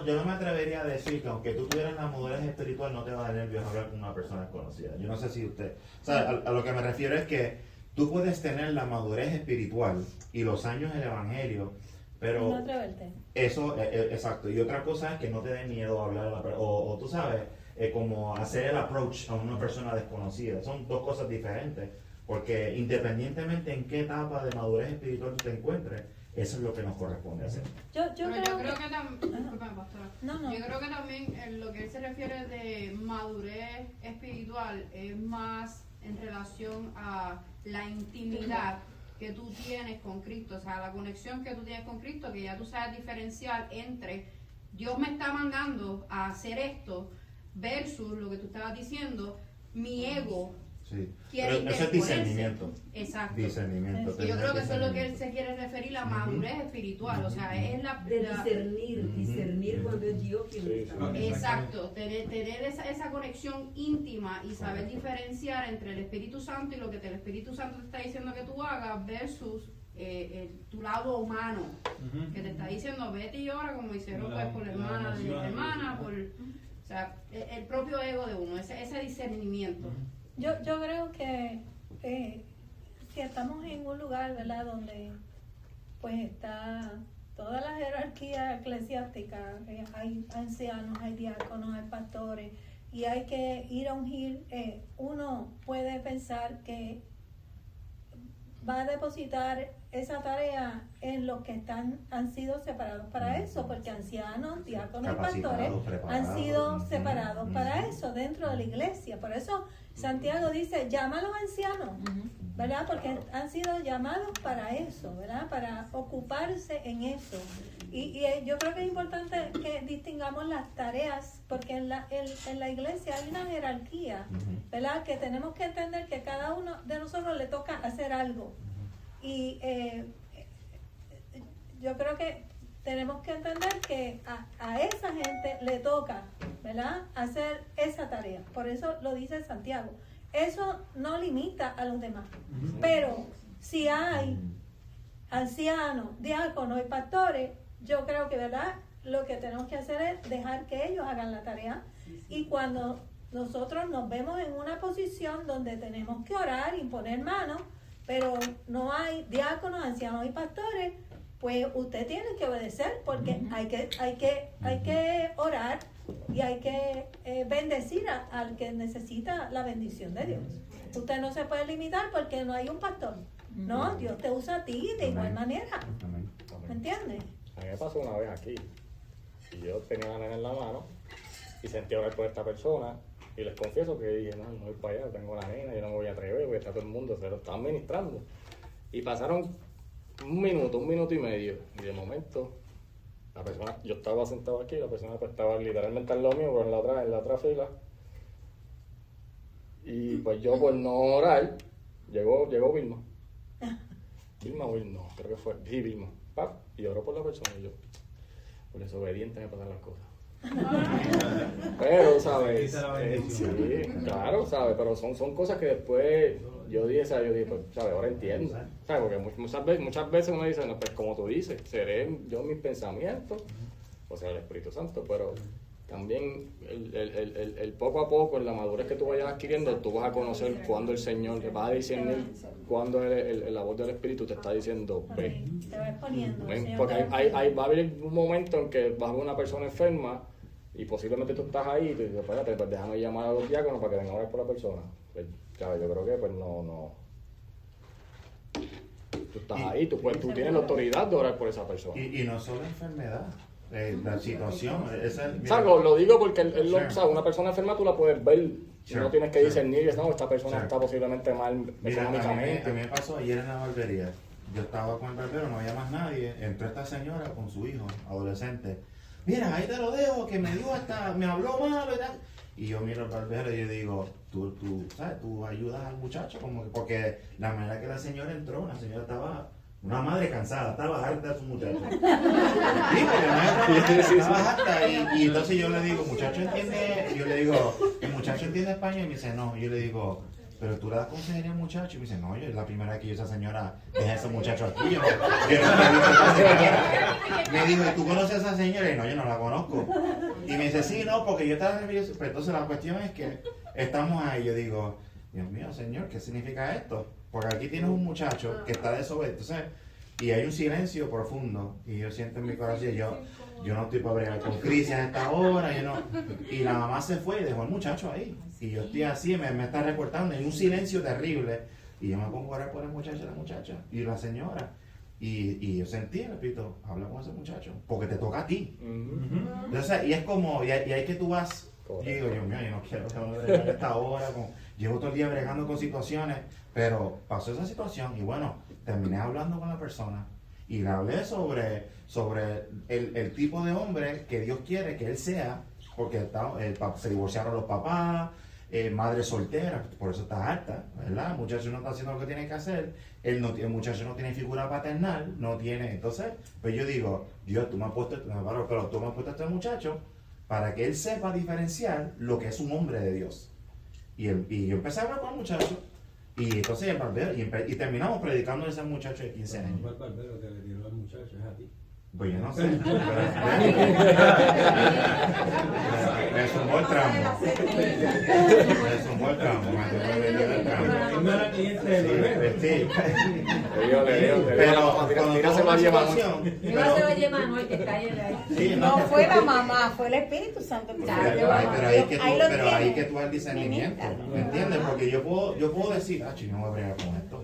yo no me atrevería a decir que aunque tú tuvieras la madurez espiritual no te va a dar nervios hablar con una persona desconocida. Yo no sé si usted, o sea, a lo que me refiero es que tú puedes tener la madurez espiritual y los años del evangelio, pero no atreverte. Eso, exacto. Y otra cosa es que no te dé miedo hablar a la persona, o tú sabes, como hacer el approach a una persona desconocida. Son dos cosas diferentes. Porque independientemente en qué etapa de madurez espiritual tú te encuentres, eso es lo que nos corresponde hacer. Yo creo que también en lo que él se refiere de madurez espiritual es más en relación a la intimidad que tú tienes con Cristo, o sea, la conexión que tú tienes con Cristo, que ya tú sabes diferenciar entre Dios me está mandando a hacer esto versus lo que tú estabas diciendo, mi ego. Sí, pero eso es discernimiento. Exacto. Discernimiento. Y yo creo que eso es lo que él se quiere referir a madurez espiritual, o sea, es discernir cuando es Dios quien lo está. Exacto, tener esa conexión íntima y saber diferenciar entre el Espíritu Santo y lo que el Espíritu Santo te está diciendo que tú hagas versus tu lado humano, que te está diciendo vete y ora como hicieron pues por la hermana de la hermana, o sea, el propio ego de uno, ese discernimiento. Yo creo que si estamos en un lugar, ¿verdad?, donde pues está toda la jerarquía eclesiástica, hay ancianos, hay diáconos, hay pastores, y hay que ir a ungir, uno puede pensar que va a depositar esa tarea en los que han sido separados para eso, porque ancianos, diáconos y pastores han sido separados para eso dentro de la iglesia. Por eso Santiago dice, llama a los ancianos, ¿verdad? Porque han sido llamados para eso, ¿verdad? Para ocuparse en eso. Y yo creo que es importante que distingamos las tareas, porque en la iglesia hay una jerarquía, ¿verdad? Que tenemos que entender que cada uno de nosotros le toca hacer algo. Y yo creo que tenemos que entender que a esa gente le toca, ¿verdad?, hacer esa tarea. Por eso lo dice Santiago. Eso no limita a los demás. Pero si hay ancianos, diáconos y pastores, yo creo que, ¿verdad?, lo que tenemos que hacer es dejar que ellos hagan la tarea. Y cuando nosotros nos vemos en una posición donde tenemos que orar y poner manos, pero no hay diáconos, ancianos y pastores, pues usted tiene que obedecer, porque hay que orar y hay que bendecir al que necesita la bendición de Dios. Usted no se puede limitar porque no hay un pastor. No, Dios te usa a ti de igual manera. ¿Me entiendes? A mí me pasó una vez aquí, y yo tenía la nena en la mano y sentí orar por esta persona. Y les confieso que dije, no voy para allá, tengo la nena, yo no me voy a atrever, porque está todo el mundo, se lo están ministrando. Y pasaron un minuto y medio, y de momento, la persona, yo estaba sentado aquí, la persona pues estaba literalmente al lado mío, pero en la otra fila. Y pues yo por no orar, llegó Vilma. No, creo que fue, sí, Vilma. ¡Pap! Y oró por la persona, y yo, por desobediente me pasan las cosas. Pero, ¿sabes? Sí, claro, ¿sabes? Pero son cosas que después yo dije, pues, ¿sabes? Ahora entiendo, ¿sabes? Porque muchas veces uno dice, no, pues como tú dices, seré yo mis pensamientos, o sea, el Espíritu Santo, pero también el poco a poco, en la madurez que tú vayas adquiriendo, tú vas a conocer cuando el Señor te va a discernir, cuando la voz del Espíritu te está diciendo, ve. Te va exponiendo. Porque va a haber un momento en que vas a ver una persona enferma y posiblemente tú estás ahí y te dices, espérate, pues déjame llamar a los diáconos para que vengan a orar por la persona. Pues, ¿sabes? Yo creo que pues no. Tú estás ahí, tú tienes la autoridad de orar por esa persona. Y no solo enfermedad. La situación, lo digo porque una persona enferma tú la puedes ver, no tienes que discernir, esta persona está posiblemente mal económicamente. A mí me pasó ayer en la barbería, yo estaba con el barbero, no había más nadie, entró esta señora con su hijo, adolescente, mira, ahí te lo dejo, que me habló malo y tal, y yo miro al barbero y yo digo, tú ayudas al muchacho, como que, porque la manera que la señora entró, la señora estaba Una madre cansada, estaba harta de su muchacho. Estaba harta. Y entonces yo le digo, muchacho entiende, el muchacho entiende español, y me dice, no. Y yo le digo, pero tú le das consejería al muchacho. Y me dice, no, yo es la primera vez que yo esa señora deja a ese muchacho aquí. Yo no he visto a esa señora. Me dijo, ¿y tú conoces a esa señora? Y no, yo no la conozco. Y me dice, sí, no, porque yo estaba nervioso. Pero entonces la cuestión es que estamos ahí. Yo digo, Dios mío, Señor, ¿qué significa esto? Porque aquí tienes un muchacho que está desobediente, ¿sabes? Y hay un silencio profundo. Y yo siento en mi corazón, yo no estoy para bregar con crisis a esta hora. Y la mamá se fue y dejó al muchacho ahí. Y yo estoy así, me está recortando. Hay un silencio terrible. Y yo me pongo a orar por el muchacho y la muchacha. Y la señora. Y yo sentí, repito, habla con ese muchacho. Porque te toca a ti. Entonces, y es como, y hay que tú vas. Y digo, Dios mío, yo no quiero bregar a esta hora. Llevo todo el día bregando con situaciones. Pero pasó esa situación y bueno, terminé hablando con la persona y le hablé sobre el tipo de hombre que Dios quiere que él sea, porque se divorciaron los papás, madre soltera, por eso está harta, ¿verdad? El muchacho no está haciendo lo que tiene que hacer, el muchacho no tiene figura paternal, no tiene, entonces, pues yo digo, Dios, tú me has puesto a este muchacho para que él sepa diferenciar lo que es un hombre de Dios. Y yo empecé a hablar con el muchacho. Y entonces el barbero, y terminamos predicando a ese muchacho de 15 años. No fue el barbero que le tiró al muchacho, es a ti. Pues yo no sé. Me sumó el tramo. No era cliente del barbero. Sí. Pero cuando se va a llevar. No fue la mamá, fue el Espíritu Santo. Pero ahí que tú has el discernimiento, ¿me entiendes? Porque yo puedo decir, yo no voy a bregar con esto.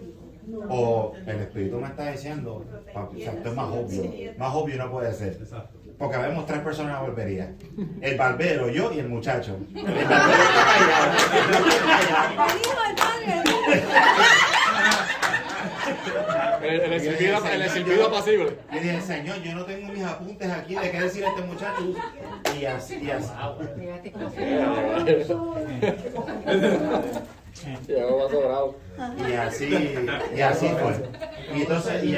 O el Espíritu me está diciendo, papi, o sea, esto es más obvio no puede ser. Porque vemos 3 personas en la barbería: el barbero, yo y el muchacho. El barbero el silbido apacible. Y dije, Señor, yo no tengo mis apuntes aquí de qué decir a este muchacho. Y así. Y así fue. Y entonces, y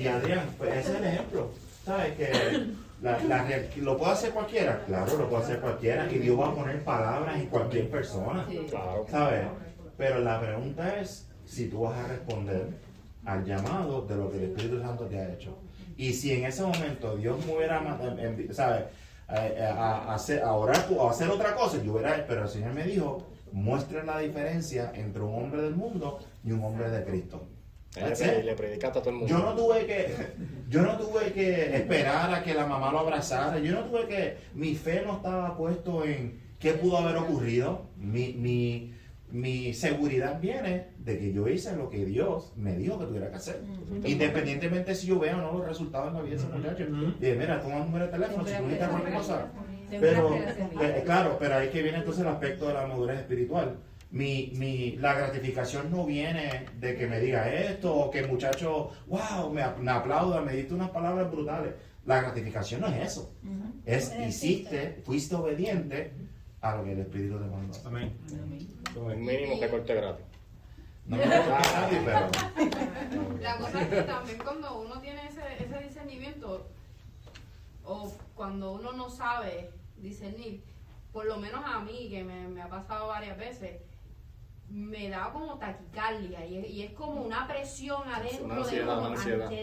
Adrián, pues ese es el ejemplo. ¿Sabes? Que lo puede hacer cualquiera. Claro, lo puede hacer cualquiera. Y Dios va a poner palabras en cualquier persona. ¿Sabes? Pero la pregunta es si tú vas a responder al llamado de lo que el Espíritu Santo te ha hecho. Y si en ese momento Dios me hubiera, ¿sabes? A orar o a hacer otra cosa, pero el Señor me dijo, muestre la diferencia entre un hombre del mundo y un hombre de Cristo. Le predicaste a todo el mundo. Yo no tuve que esperar a que la mamá lo abrazara. Yo no tuve que, mi fe no estaba puesto en qué pudo haber ocurrido. Mi seguridad viene de que yo hice lo que Dios me dijo que tuviera que hacer. Independientemente si yo veo o no los resultados en la vida de ese muchacho. Dije, mira, toma un número de teléfono si tú necesitas cualquier cosa. Pero, claro, pero ahí que viene entonces el aspecto de la madurez espiritual. La gratificación no viene de que me diga esto o que el muchacho, wow, me aplauda, me diste unas palabras brutales. La gratificación no es eso. Fuiste obediente a lo que el Espíritu te mandó. Amén. El mínimo que corte gratis. No me nadie, pero... La cosa es que también cuando uno tiene ese discernimiento, o cuando uno no sabe discernir, por lo menos a mí, que me ha pasado varias veces, me da como taquicardia y es como una presión adentro, te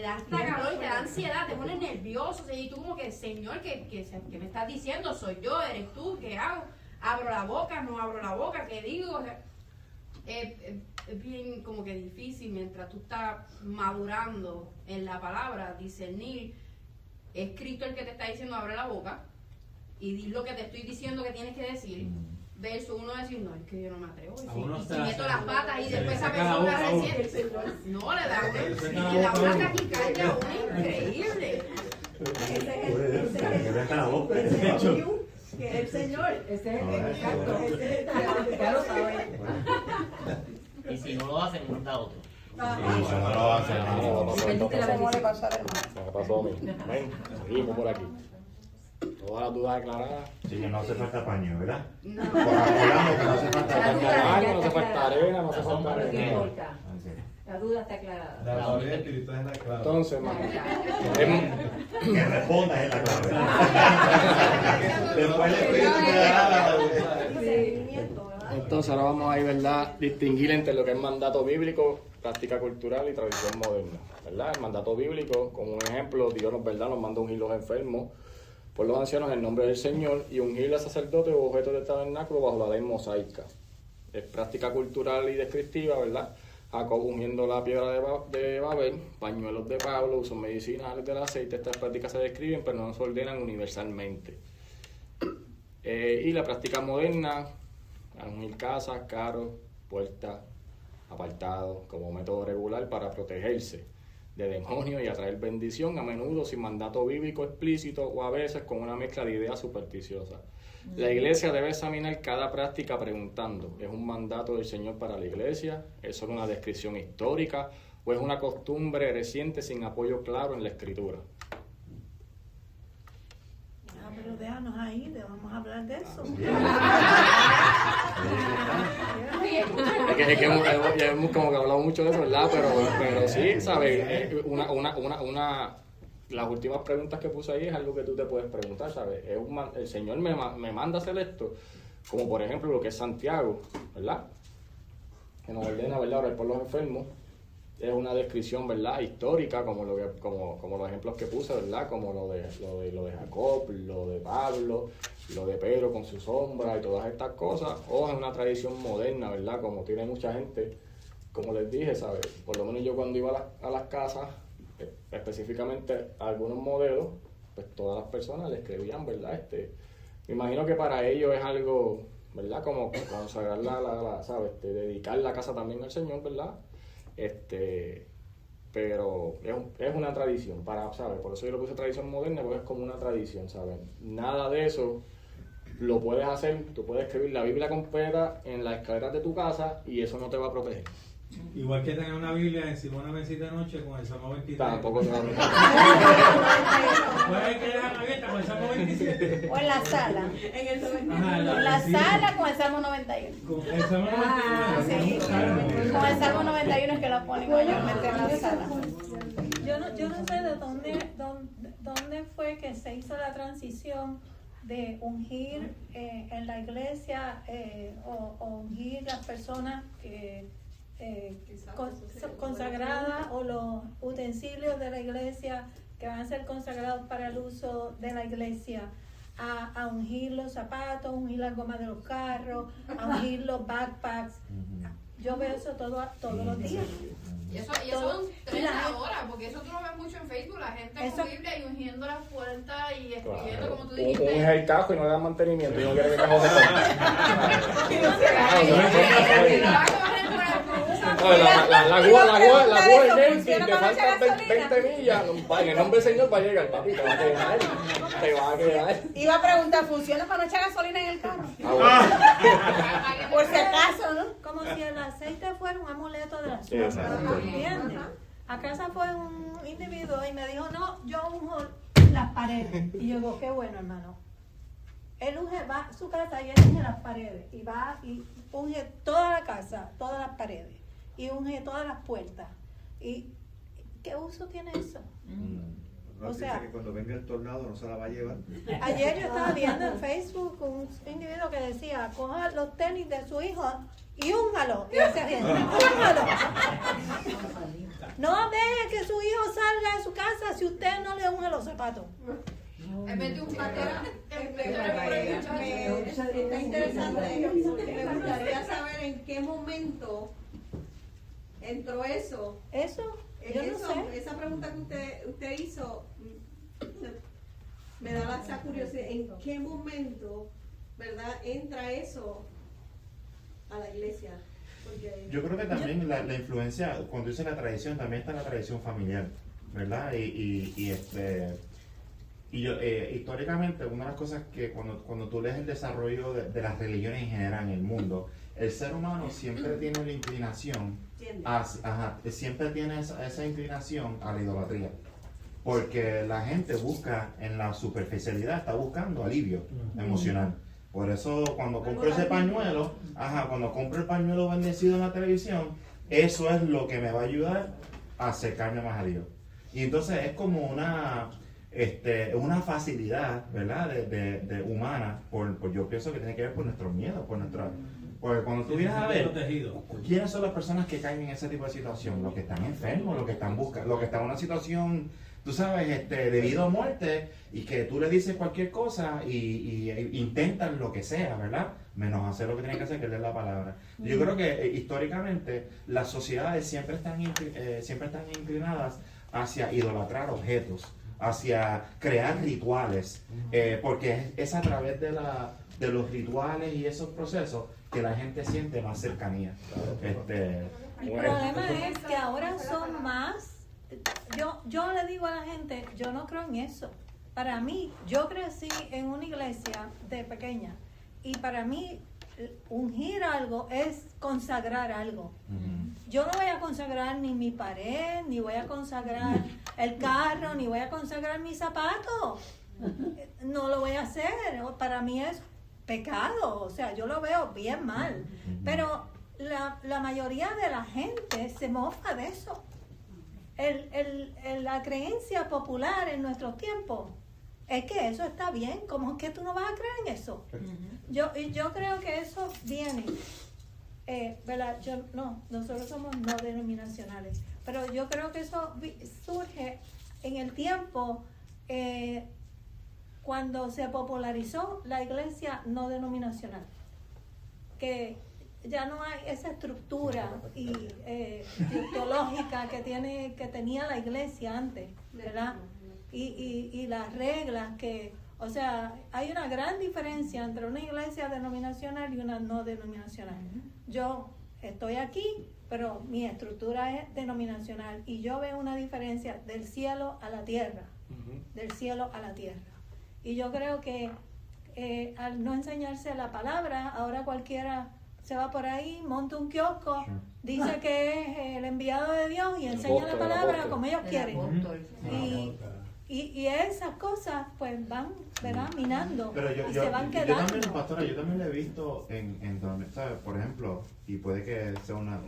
da hasta calor y te da ansiedad, te pones nervioso y tú como que, Señor, ¿qué me estás diciendo? ¿Soy yo? ¿Eres tú? ¿Qué hago? ¿Abro la boca? ¿No abro la boca? ¿Qué digo? O sea, es bien como que difícil mientras tú estás madurando en la palabra, discernir. Es Cristo el que te está diciendo abre la boca y di lo que te estoy diciendo que tienes que decir, versus uno decir, no, es que yo no me atrevo, y si meto las patas y después esa persona se siente, no, le da una taquicardia a uno increíble. Que el Señor, ese es el exacto, ya lo sabe. Y si no lo hacen, manda otro. Y si no lo hacen, le pasó a Me pasó a mí. Ven, seguimos por aquí. Todas las dudas aclaradas. Sí, que no hace falta paño, ¿verdad? No. Por acordamos que no hace falta paño. No hace falta arena, no hace falta arena. La duda está aclarada. La palabra espiritual es la clave. Entonces, que responda es la clave. Después el espíritu te da la entonces ahora vamos a ir, ¿verdad?, distinguir entre lo que es mandato bíblico, práctica cultural y tradición moderna, ¿verdad? El mandato bíblico, como un ejemplo, Dios nos, ¿verdad?, nos manda ungir los enfermos por los ancianos en el nombre del Señor y ungir a sacerdotes o objetos del tabernáculo bajo la ley mosaica. Es práctica cultural y descriptiva, ¿verdad? Jacob ungiendo la piedra de Babel, pañuelos de Pablo, usos medicinales del aceite. Estas prácticas se describen pero no se ordenan universalmente. Y la práctica moderna, ungir casas, carros, puertas, apartados, como método regular para protegerse de demonios y atraer bendición, a menudo sin mandato bíblico explícito o a veces con una mezcla de ideas supersticiosas. La iglesia debe examinar cada práctica preguntando, ¿es un mandato del Señor para la iglesia? ¿Es solo una descripción histórica? ¿O es una costumbre reciente sin apoyo claro en la escritura? Pero déjanos ahí, vamos a hablar de eso. Es que hemos como que hablado mucho de eso, ¿verdad? Pero sí, ¿sabes? Las últimas preguntas que puse ahí es algo que tú te puedes preguntar, ¿sabes? El Señor me manda a hacer esto, como por ejemplo lo que es Santiago, ¿verdad? Que nos ordena, ¿verdad?, orar por los enfermos. Es una descripción, ¿verdad?, histórica, como los ejemplos que puse, ¿verdad?, como lo de Jacob, lo de Pablo, lo de Pedro con su sombra y todas estas cosas. O es una tradición moderna, ¿verdad?, como tiene mucha gente, como les dije, ¿sabes? Por lo menos yo cuando iba a las casas, específicamente a algunos modelos, pues todas las personas le escribían, ¿verdad? Me imagino que para ellos es algo, ¿verdad?, como consagrar ¿sabes? Dedicar la casa también al Señor, ¿verdad? Pero es una tradición, ¿sabes? Por eso yo lo puse tradición moderna, porque es como una tradición, ¿sabes? Nada de eso lo puedes hacer, tú puedes escribir la Biblia completa en las escaleras de tu casa y eso no te va a proteger. Igual que tener una Biblia encima de una mesita de noche con el Salmo 23. Tampoco te va a proteger. Puede que dejan abierta con el Salmo 27. O en la sala. En la sala con el Salmo 91. Con el Salmo 91. Sí, con el Salmo 91 es que lo ponen mayormente en la sala. Yo no sé de dónde fue que se hizo la transición de ungir en la iglesia o ungir las personas consagradas o los utensilios de la iglesia que van a ser consagrados para el uso de la iglesia, a ungir los zapatos, ungir las gomas de los carros, a ungir los backpacks. Yo veo eso todos los días. Y eso es un tren ahora, porque eso tú lo ves mucho en Facebook, la gente con Biblia y ungiendo las puertas y escribiendo, como tú dijiste. Un el cajo y no le dan mantenimiento y no quiere que el cajo se la grúa es te faltan 20 millas, en el nombre del Señor va a llegar, papi, te va a quedar. Iba a preguntar, ¿funciona para no echar gasolina en el carro? Por si acaso, ¿no? Como si el aceite fuera un amuleto de la suerte. ¿Entiendes? A casa fue un individuo y me dijo, no, yo unjo las paredes. Y yo digo, qué bueno, hermano. Él va a su casa y él unge las paredes. Y va y unge toda la casa, todas las paredes. Y unge todas las puertas. ¿Y qué uso tiene eso? No, o sea, que cuando venga el tornado no se la va a llevar. Ayer yo estaba viendo en Facebook un individuo que decía, coja los tenis de su hijo y únjalo. Y decía, únjalo. No deje que su hijo salga de su casa si usted no le unge los zapatos. En vez de un patrón, está interesante. Me gustaría saber en qué momento entró eso. Yo no sé. Esa pregunta que usted hizo me da esa curiosidad. ¿En qué momento, verdad, entra eso a la iglesia? Porque yo creo que también la influencia, cuando dice la tradición, también está la tradición familiar, ¿verdad? Históricamente, una de las cosas que cuando tú lees el desarrollo de las religiones en general en el mundo, el ser humano siempre tiene una inclinación siempre tiene esa inclinación a la idolatría, porque la gente busca en la superficialidad, está buscando alivio emocional. Por eso cuando compro ese pañuelo, cuando compro el pañuelo bendecido en la televisión, eso es lo que me va a ayudar a acercarme más a Dios. Y entonces es como una facilidad, ¿verdad? De humana, yo pienso que tiene que ver por nuestros miedos, porque cuando tú vienes a ver, ¿quiénes son las personas que caen en ese tipo de situación? Los que están enfermos, los que están buscando, los que están en una situación, tú sabes, debido a muerte, y que tú le dices cualquier cosa y intentan lo que sea, ¿verdad? Menos hacer lo que tienen que hacer, que es leer la palabra. Yo creo que históricamente las sociedades siempre están inclinadas hacia idolatrar objetos, hacia crear rituales, porque es a través de los rituales y esos procesos que la gente siente más cercanía. El problema es que ahora son más. Yo le digo a la gente, yo no creo en eso. Para mí, yo crecí en una iglesia de pequeña, y para mí ungir algo es consagrar algo. Yo no voy a consagrar ni mi pared, ni voy a consagrar el carro, ni voy a consagrar mis zapatos. No lo voy a hacer. Para mí es pecado, o sea, yo lo veo bien mal. Pero la mayoría de la gente se mofa de eso. La creencia popular en nuestros tiempos es que eso está bien. ¿Cómo es que tú no vas a creer en eso? Yo creo que eso viene, ¿verdad? Nosotros somos no denominacionales, pero yo creo que eso surge en el tiempo cuando se popularizó la iglesia no denominacional, que ya no hay esa estructura teológica que tenía la iglesia antes, ¿verdad? Y las reglas o sea, hay una gran diferencia entre una iglesia denominacional y una no denominacional. Yo estoy aquí, pero mi estructura es denominacional, y yo veo una diferencia del cielo a la tierra, del cielo a la tierra. Y yo creo que al no enseñarse la palabra, ahora cualquiera se va por ahí, monta un kiosco, dice que es el enviado de Dios y enseña la palabra como ellos quieren. Y esas cosas pues van, ¿verdad?, minando. Pero y se van quedando. Yo también, pastora, yo también lo he visto en donde, ¿sabes? Por ejemplo, y puede que sea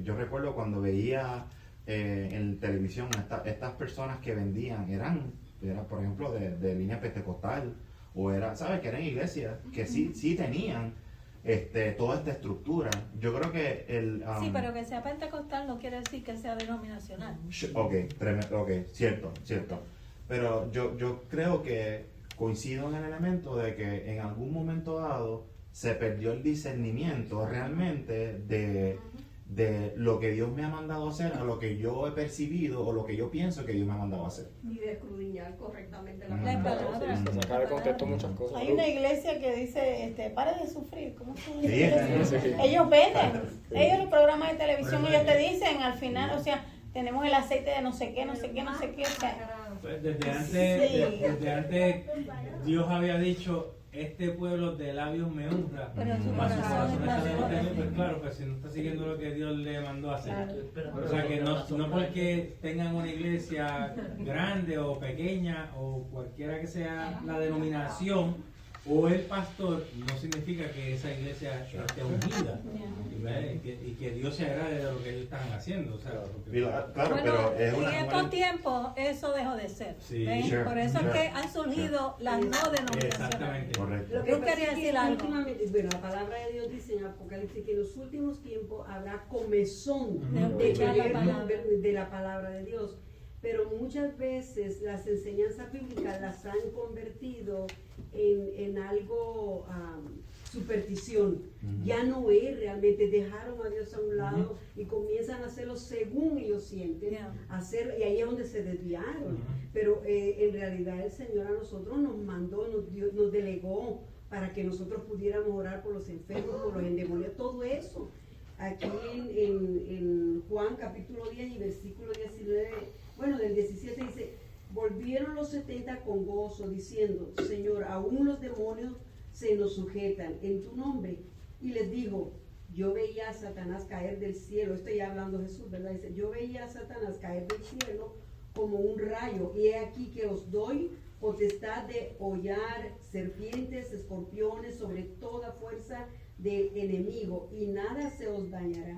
yo recuerdo cuando veía en televisión estas personas que vendían, eran por ejemplo de línea pentecostal, o ¿sabes? Que eran iglesias que sí tenían toda esta estructura. Yo creo que sí, pero que sea pentecostal no quiere decir que sea denominacional. Ok, cierto. Pero yo creo que coincido en el elemento de que en algún momento dado se perdió el discernimiento realmente de lo que Dios me ha mandado a hacer, a lo que yo he percibido o lo que yo pienso que Dios me ha mandado a hacer. Y de escudriñar correctamente la palabra. Se saca de contexto muchas cosas. Hay una iglesia que dice, pare de sufrir. ¿Cómo se dice? Sí. Ellos venden. Ellos los programas de televisión, ellos te dicen al final, o sea, tenemos el aceite de no sé qué. O sea, pues desde antes Dios había dicho, este pueblo de labios me honra, pero su corazón está lejos de mí. Pues claro, pues si no está siguiendo lo que Dios le mandó a hacer. O sea que no porque tengan una iglesia grande o pequeña o cualquiera que sea la denominación o el pastor, no significa que esa iglesia esté ungida y que Dios se agrade de lo que ellos están haciendo. O sea, claro, bueno, pero es una en estos tiempos eso dejó de ser. Sí, por eso es que han surgido las no denominaciones. Exactamente. Correcto. Lo que Yo pasa quería es que decir algo. bueno, la palabra de Dios dice en Apocalipsis que en los últimos tiempos habrá comezón de de la palabra de Dios. Pero muchas veces las enseñanzas bíblicas las han convertido en algo superstición. Ya no es realmente, dejaron a Dios a un lado y comienzan a hacerlo según ellos sienten, y ahí es donde se desviaron. Pero en realidad el Señor a nosotros nos mandó, nos delegó para que nosotros pudiéramos orar por los enfermos, por los endemoniados, todo eso. Aquí en Juan capítulo 10 y versículo 19, bueno, del 17 dice, volvieron los 70 con gozo, diciendo, Señor, aún los demonios se nos sujetan en tu nombre. Y les digo, yo veía a Satanás caer del cielo, estoy hablando Jesús, ¿verdad? Dice, yo veía a Satanás caer del cielo como un rayo, y he aquí que os doy potestad de hollar serpientes, escorpiones, sobre toda fuerza del enemigo, y nada se os dañará.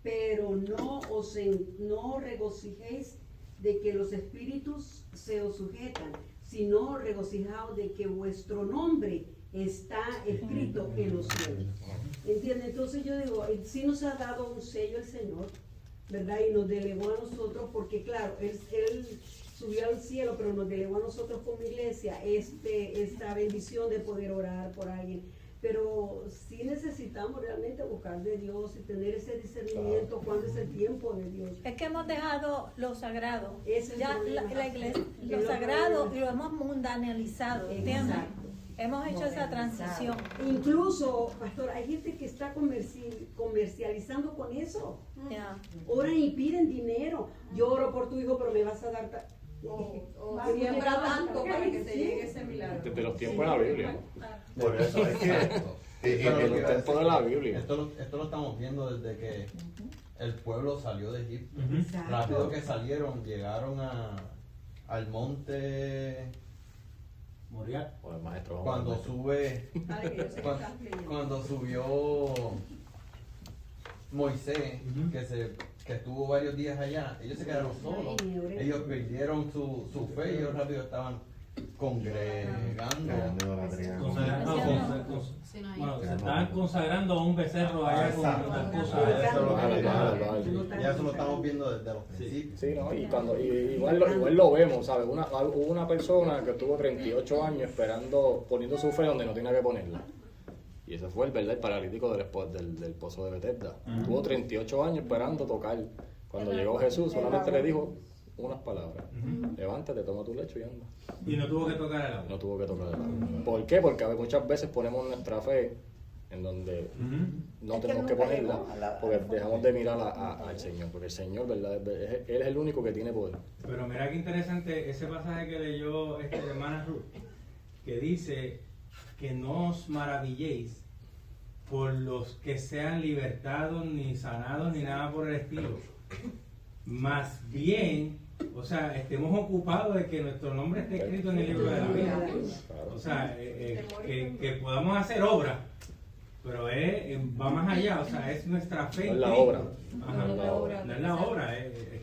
pero no regocijéis de que los espíritus se os sujetan, sino regocijaos de que vuestro nombre está escrito en los cielos. ¿Entiendes? Entonces yo digo, sí nos ha dado un sello el Señor, ¿verdad? Y nos delegó a nosotros, porque claro, Él subió al cielo, pero nos delegó a nosotros como iglesia esta bendición de poder orar por alguien. Pero sí necesitamos realmente buscar de Dios y tener ese discernimiento cuando es el tiempo de Dios. Es que hemos dejado lo sagrado, Ese es ya la iglesia, lo sagrado, y lo hemos mundanalizado, ¿entiendes? Hemos hecho esa transición. Incluso, pastor, hay gente que está comercializando con eso. Oran y piden dinero. Yo oro por tu hijo, pero me vas a dar... siembra tanto para que te llegue ese milagro. Desde los tiempos de la Biblia. Por eso es que los tiempos de la Biblia. Esto lo estamos viendo desde que el pueblo salió de Egipto. Exacto. Rápido que salieron, llegaron al monte Moriah. O el maestro. cuando subió Moisés, que estuvo varios días allá, ellos se quedaron solos. Ellos perdieron su fe y ellos rápido estaban congregando. Se estaban consagrando a un becerro allá con otras cosas. Ya eso lo estamos viendo desde los principios. Sí, ¿no? Igual lo vemos, ¿sabes? Hubo una persona que tuvo 38 años esperando, poniendo su fe donde no tenía que ponerla. Y ese fue el paralítico del pozo de Betesda. Tuvo 38 años esperando tocar. Cuando llegó Jesús, solamente le dijo unas palabras. Levántate, toma tu lecho y anda. Y no tuvo que tocar el agua. No tuvo que tocar el agua. ¿Por qué? Porque muchas veces ponemos nuestra fe en donde no tenemos que ponerla, porque dejamos de mirar al Señor, porque el Señor, ¿verdad? Él es el único que tiene poder. Pero mira qué interesante ese pasaje que leyó hermana Ruth, que dice que no os maravilléis por los que sean libertados, ni sanados, ni nada por el estilo. Más bien, o sea, estemos ocupados de que nuestro nombre esté escrito en el libro de la vida. O sea, que podamos hacer obra, pero va más allá, o sea, es nuestra fe. No es la obra. Ajá, no es la obra.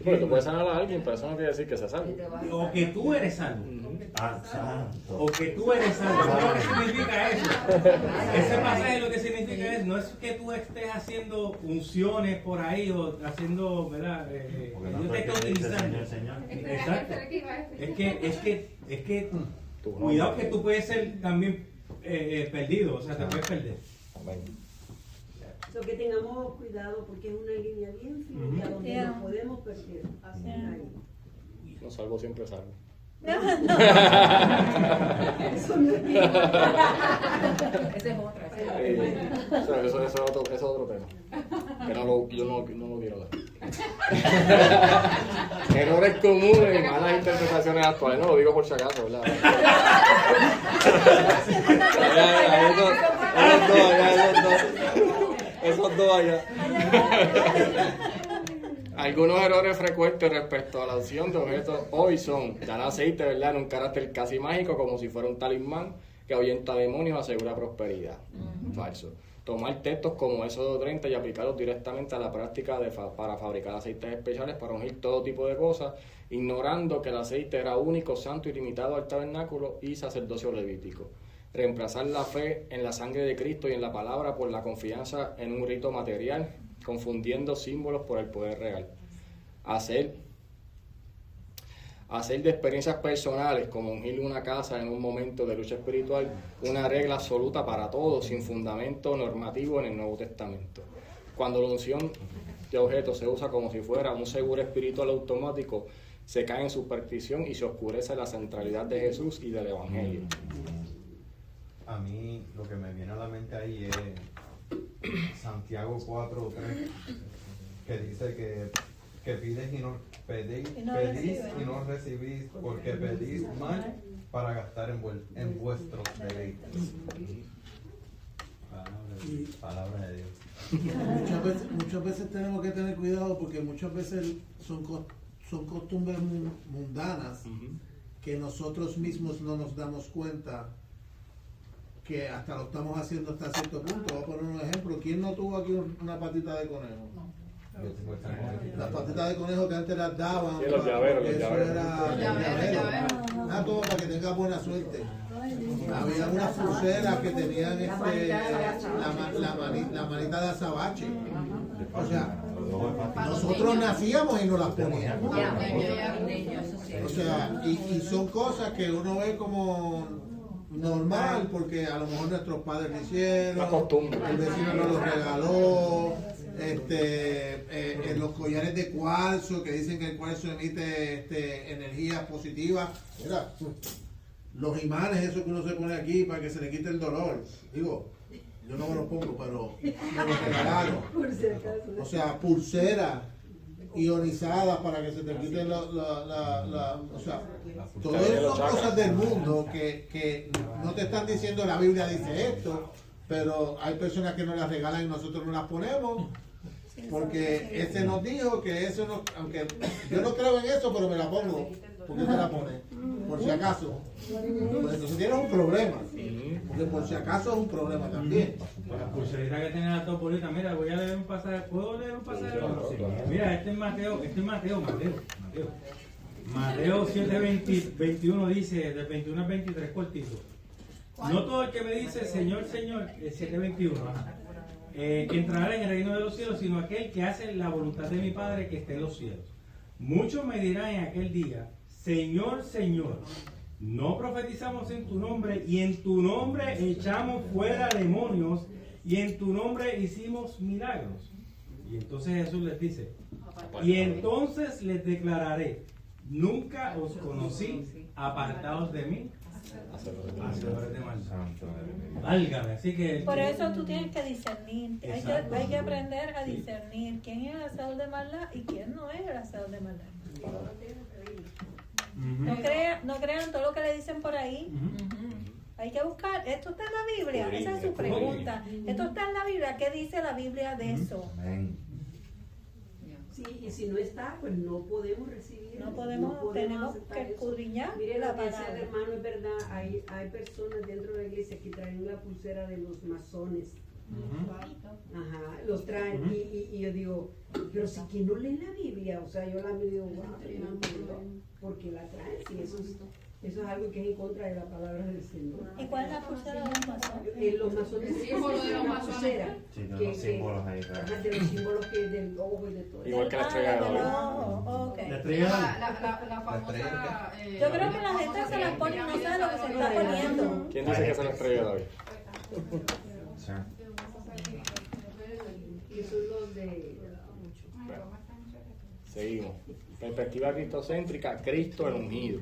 Porque tú puedes sanar a alguien, pero eso no quiere decir que se salve. O que tú eres salvo. Santo. O que tú eres salvo. ¿Qué es lo que significa eso? Ese pasaje lo que significa es, no es que tú estés haciendo unciones por ahí o haciendo, ¿verdad? Dios te está utilizando. Exacto. Es que cuidado que tú puedes ser también perdido, o sea, te puedes perder. So que tengamos cuidado porque es una línea bien fina donde nos podemos perder. No salvo, siempre salvo. Eso no es bien. Esa es otra. Eso es otro tema. Que yo no lo quiero dar. Errores comunes y malas interpretaciones actuales. No lo digo por si acaso, ¿verdad? Esos dos allá. Algunos errores frecuentes respecto a la unción de objetos hoy son dar aceite, ¿verdad?, en un carácter casi mágico, como si fuera un talismán que ahuyenta demonios, asegura prosperidad. Falso. Tomar textos como Éxodo 30 y aplicarlos directamente a la práctica para fabricar aceites especiales para ungir todo tipo de cosas, ignorando que el aceite era único, santo y limitado al tabernáculo y sacerdocio levítico. Reemplazar la fe en la sangre de Cristo y en la palabra por la confianza en un rito material, confundiendo símbolos por el poder real. Hacer de experiencias personales, como ungir una casa en un momento de lucha espiritual, una regla absoluta para todos, sin fundamento normativo en el Nuevo Testamento. Cuando la unción de objetos se usa como si fuera un seguro espiritual automático, se cae en superstición y se oscurece la centralidad de Jesús y del Evangelio. A mí lo que me viene a la mente ahí es Santiago 4:3, que dice que pedís y no recibís, porque pedís mal para gastar en vuestros deleites. Palabra de Dios. Muchas veces tenemos que tener cuidado porque muchas veces son costumbres mundanas que nosotros mismos no nos damos cuenta que hasta lo estamos haciendo hasta cierto punto. Voy a poner un ejemplo. ¿Quién no tuvo aquí una patita de conejo? Las patitas de conejo que antes las daban. Sí, los llaveros, los eso llaveros. era todo para que tenga buena suerte. Había unas pulseras que tenían la manita de azabache. O sea, nosotros nacíamos y nos las poníamos. O sea, y son cosas que uno ve como normal, porque a lo mejor nuestros padres lo hicieron, el vecino nos los regaló, los collares de cuarzo, que dicen que el cuarzo emite energías positivas. Mira, los imanes, esos que uno se pone aquí para que se le quite el dolor. Digo, yo no me los pongo, pero me los regalaron. O sea, pulseras ionizadas para que se te quiten o sea, todo eso son cosas del mundo que no te están diciendo la Biblia dice esto, pero hay personas que nos las regalan y nosotros no las ponemos. Porque ese nos dijo que eso no, aunque yo no creo en eso, pero me la pongo. ¿Por qué te la pones? Por si acaso. Pues entonces tienes un problema. Porque por si acaso es un problema también. La pulserita que tiene la topolita, mira, voy a leer un pasaje. ¿Puedo leer un pasaje? Mira, este es Mateo. Mateo 7:21 dice, del 21 al 23, cortito. No todo el que me dice Señor, Señor, el 7:21, que entrará en el reino de los cielos, sino aquel que hace la voluntad de mi Padre que esté en los cielos. Muchos me dirán en aquel día, Señor, Señor, no profetizamos en tu nombre, y en tu nombre echamos fuera demonios, y en tu nombre hicimos milagros. Y entonces Jesús les dice, y entonces les declararé, nunca os conocí, apartados de mí, hacedores de maldad. Válgame, así que... Por eso tú tienes que discernir, hay que aprender a discernir quién es el hacedor de maldad y quién no es el hacedor de maldad. No crean todo lo que le dicen por ahí. Hay que buscar, esto está en la Biblia, esa es su pregunta. Esto está en la Biblia, ¿qué dice la Biblia de eso? Sí, y si no está, pues no podemos recibir. No podemos tenemos que escudriñar. Mire la lo que dice palabra. el hermano, es verdad, hay personas dentro de la iglesia que traen la pulsera de los masones. Ajá, los traen y yo digo, pero si que no leen la Biblia, o sea, yo la digo, wow, ¿por qué la traen? Si eso es algo que es en contra de la palabra del Señor. ¿Y cuál es la pulsera de los masones? Los masones, El símbolo de los masones. pulsera, Sí, de los símbolos ahí, claro. de los símbolos que del ojo y de todo. Igual que la estrella de David. La estrella La famosa... Yo creo que la gente se la pone y no sabe lo que se está poniendo. ¿Quién dice que es la estrella de David? Y son los de... Seguimos. Perspectiva cristocéntrica, Cristo el ungido.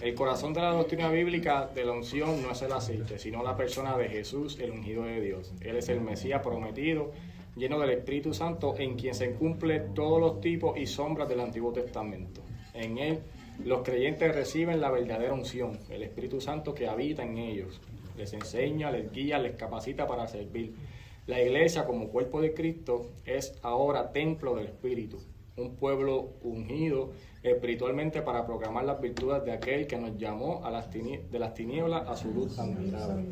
El corazón de la doctrina bíblica de la unción no es el aceite, sino la persona de Jesús, el ungido de Dios. Él es el Mesías prometido, lleno del Espíritu Santo, en quien se cumplen todos los tipos y sombras del Antiguo Testamento. En él, los creyentes reciben la verdadera unción, el Espíritu Santo que habita en ellos. Les enseña, les guía, les capacita para servir. La iglesia, como cuerpo de Cristo, es ahora templo del Espíritu, un pueblo ungido espiritualmente para proclamar las virtudes de aquel que nos llamó a de las tinieblas a su luz admirable.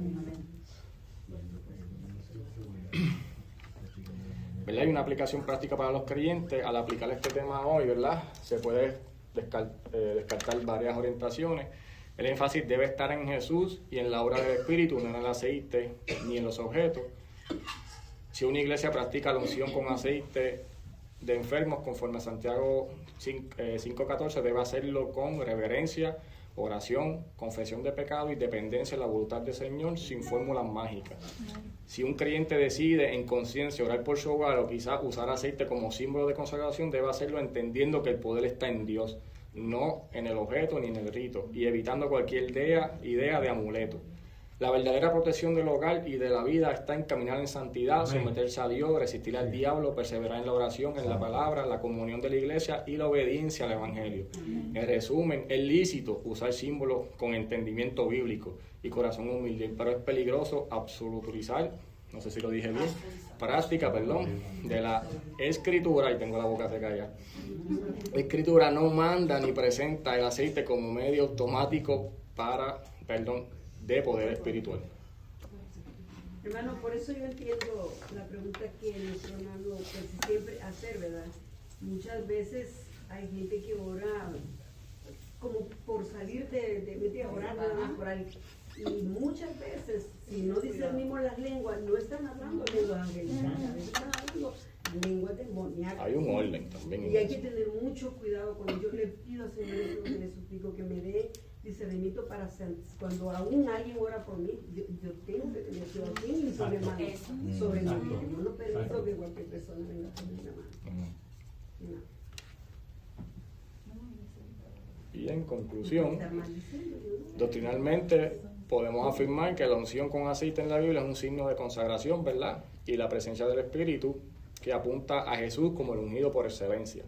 ¿Verdad? Hay una aplicación práctica para los creyentes. Al aplicar este tema hoy, ¿verdad?, se puede descartar varias orientaciones. El énfasis debe estar en Jesús y en la obra del Espíritu, no en el aceite ni en los objetos. Si una iglesia practica la unción con aceite de enfermos, conforme a Santiago 5:14, debe hacerlo con reverencia, oración, confesión de pecado y dependencia en la voluntad del Señor, sin fórmulas mágicas. Si un creyente decide en conciencia orar por su hogar o quizás usar aceite como símbolo de consagración, debe hacerlo entendiendo que el poder está en Dios, no en el objeto ni en el rito, y evitando cualquier idea de amuleto. La verdadera protección del hogar y de la vida está en caminar en santidad, someterse a Dios, resistir al diablo, perseverar en la oración, en la palabra, la comunión de la iglesia y la obediencia al Evangelio. En resumen, es lícito usar símbolos con entendimiento bíblico y corazón humilde, pero es peligroso absolutizar, no sé si lo dije bien, práctica, de la Escritura, y tengo la boca seca ya. La Escritura no manda ni presenta el aceite como medio automático de poder espiritual. Hermano, por eso yo entiendo la pregunta que nuestro hermano siempre hacer, ¿verdad? Muchas veces hay gente que ora como por salir de orar nada más por ahí. Y muchas veces, si no discernimos las lenguas, no están hablando lenguas angelicales, a veces están hablando lenguas demoníacas. Hay un orden también. Y hay que tener mucho cuidado con ello. Yo le pido al Señor, eso que le suplico, que me dé discernimiento para cuando aún alguien ora por mí, yo tengo que tener cuidado sin sobre mano, sobre mí. Yo no permito que cualquier persona venga a poner la mano. No. Y en conclusión, doctrinalmente podemos afirmar que la unción con aceite en la Biblia es un signo de consagración, ¿verdad? Y la presencia del Espíritu que apunta a Jesús como el ungido por excelencia.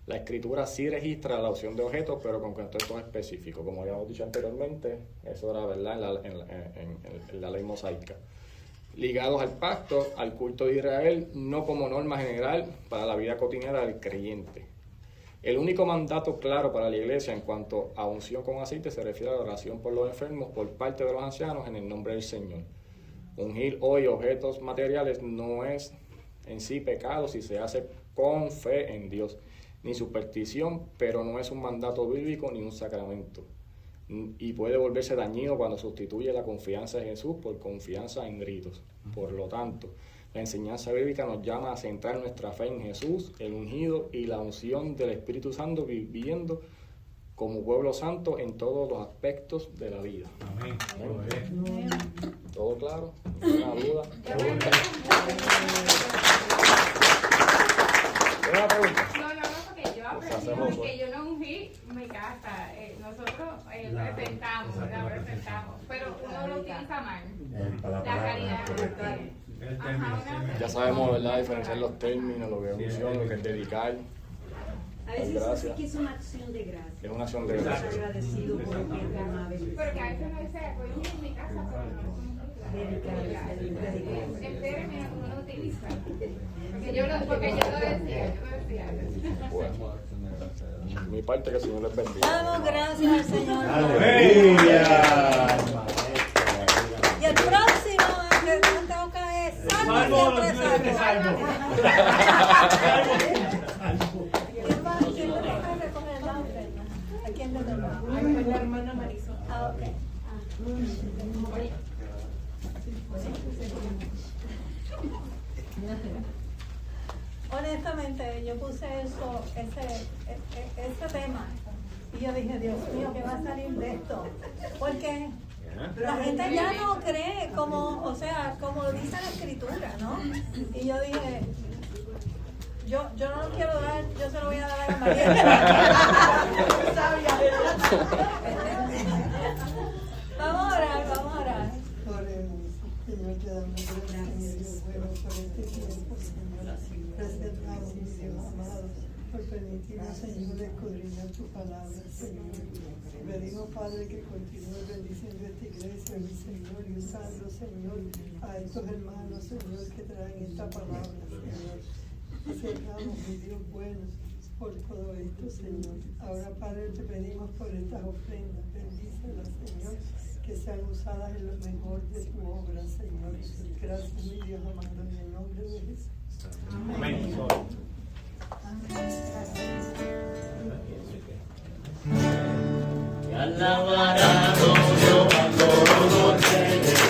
La Escritura sí registra la unción de objetos, pero con contextos específicos. Como habíamos dicho anteriormente, eso era, ¿verdad?, en la ley mosaica. Ligados al pacto, al culto de Israel, no como norma general para la vida cotidiana del creyente. El único mandato claro para la iglesia en cuanto a unción con aceite se refiere a la oración por los enfermos por parte de los ancianos en el nombre del Señor. Ungir hoy objetos materiales no es en sí pecado si se hace con fe en Dios, ni superstición, pero no es un mandato bíblico ni un sacramento. Y puede volverse dañino cuando sustituye la confianza en Jesús por confianza en ritos. Por lo tanto, la enseñanza bíblica nos llama a centrar nuestra fe en Jesús, el ungido y la unción del Espíritu Santo, viviendo como pueblo santo en todos los aspectos de la vida. Amén. Amén. ¿Todo claro? ¿Ninguna duda? ¿Una pregunta? No, porque yo no ungí mi casa. Nosotros presentamos, pero uno lo utiliza mal. La caridad. Ya sabemos, ¿verdad?, diferenciar los términos, lo que es unción, lo que es dedicar. A veces sí que es una acción de gracia. Es una acción de gracia. Agradecido por lo que el hermano ha venido. Porque a veces no dice, voy en mi casa, pero el término uno lo utiliza. Porque yo lo decía. Bueno, mi parte, que el Señor les bendiga. Damos gracias al Señor. ¡Aleluya! Y el próximo que nos toca es salvo siempre salvo. ¿Quién le toca recoger la ofrenda? ¿A quién le toca? La hermana Marisol. Ah, ok. Honestamente, yo puse ese tema y yo dije, Dios mío, ¿qué va a salir de esto? Porque la gente ya no cree como dice la Escritura, ¿no? Y yo dije, yo no lo quiero dar, yo se lo voy a dar a María. Vamos a orar. Señor, te damos gracias por este tiempo, Señor. Presentamos, mis Dios amados, por permitirnos, Señor, escudriñar tu palabra, Señor. Pedimos, Padre, que continúe bendiciendo esta iglesia, mi Señor, y usando, Señor, a estos hermanos, Señor, que traen esta palabra, Señor. Seamos, mi Dios, buenos por todo esto, Señor. Ahora, Padre, te pedimos por estas ofrendas, bendícelas, Señor, que sean usadas en lo mejor de tu obra, Señor. Gracias, mi Dios amado, en el nombre de Jesús. Amén. Te alabará todos los reyes,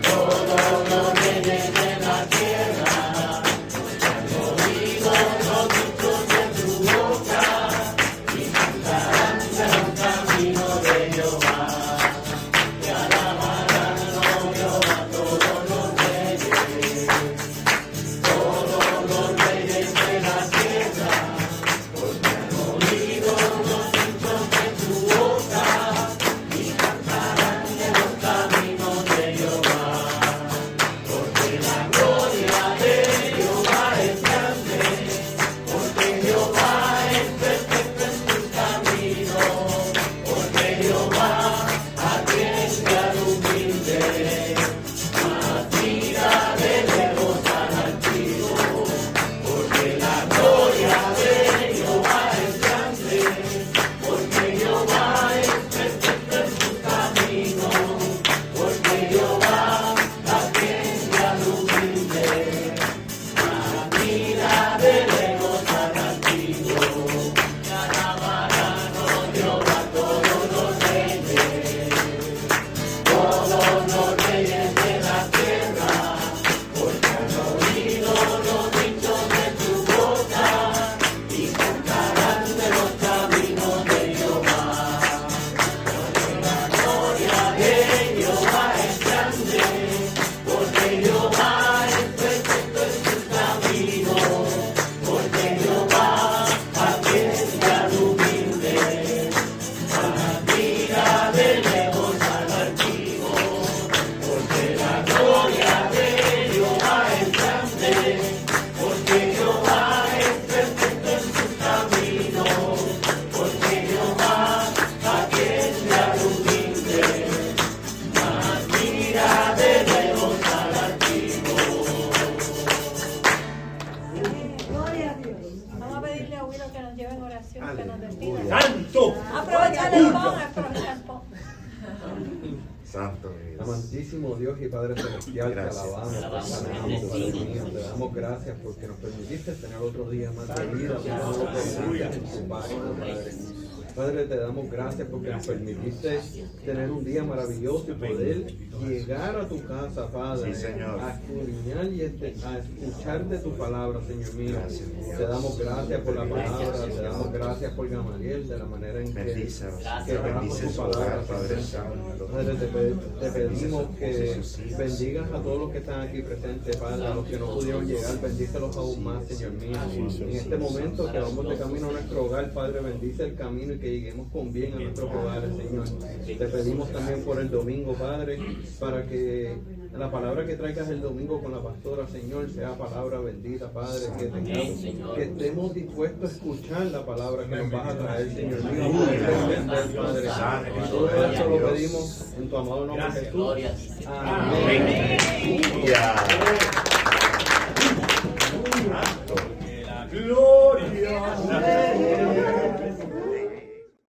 todos los reyes de la tierra, han oído los dichos de tu boca y cantarán el camino de Jehová. Te alabarán, oh Jehová, todos los reyes, todos los reyes de la tierra, porque han oído los dichos de tu boca y cantarán en los caminos de Jehová. Porque la gloria de Jehová es grande, porque Jehová es perfecto en sus caminos, porque Jehová atiende al humilde, mas mira de lejos al altivo. Porque la gloria de Jehová es grande, porque Jehová es perfecto en sus caminos, porque Jehová Padre Celestial, te alabamos, te alabamos, Padre mío, te damos gracias porque nos permitiste tener otro día más de vida, en tu página, Padre. Padre, te damos gracias porque nos permitiste tener un día maravilloso y poder llegar a tu casa, Padre, sí, Señor, a escudriñar y a escuchar de tu palabra, Señor mío. Te damos gracias por la palabra, te damos gracias por Gamaliel, de la manera en que damos tu palabra, Padre. Padre, te pedimos que bendigas a todos los que están aquí presentes, Padre, a los que no pudieron llegar, bendícelos aún más, Señor mío. En este momento que vamos de camino a nuestro hogar, Padre, bendice el camino y que lleguemos con bien a nuestros hogares, Señor. Te pedimos también por el domingo, Padre, para que la palabra que traigas el domingo con la pastora, Señor, sea palabra bendita, Padre, que estemos dispuestos a escuchar la palabra que nos vas a traer, Señor mío, Padre. Todo esto lo pedimos en tu amado nombre, Jesús. Amén.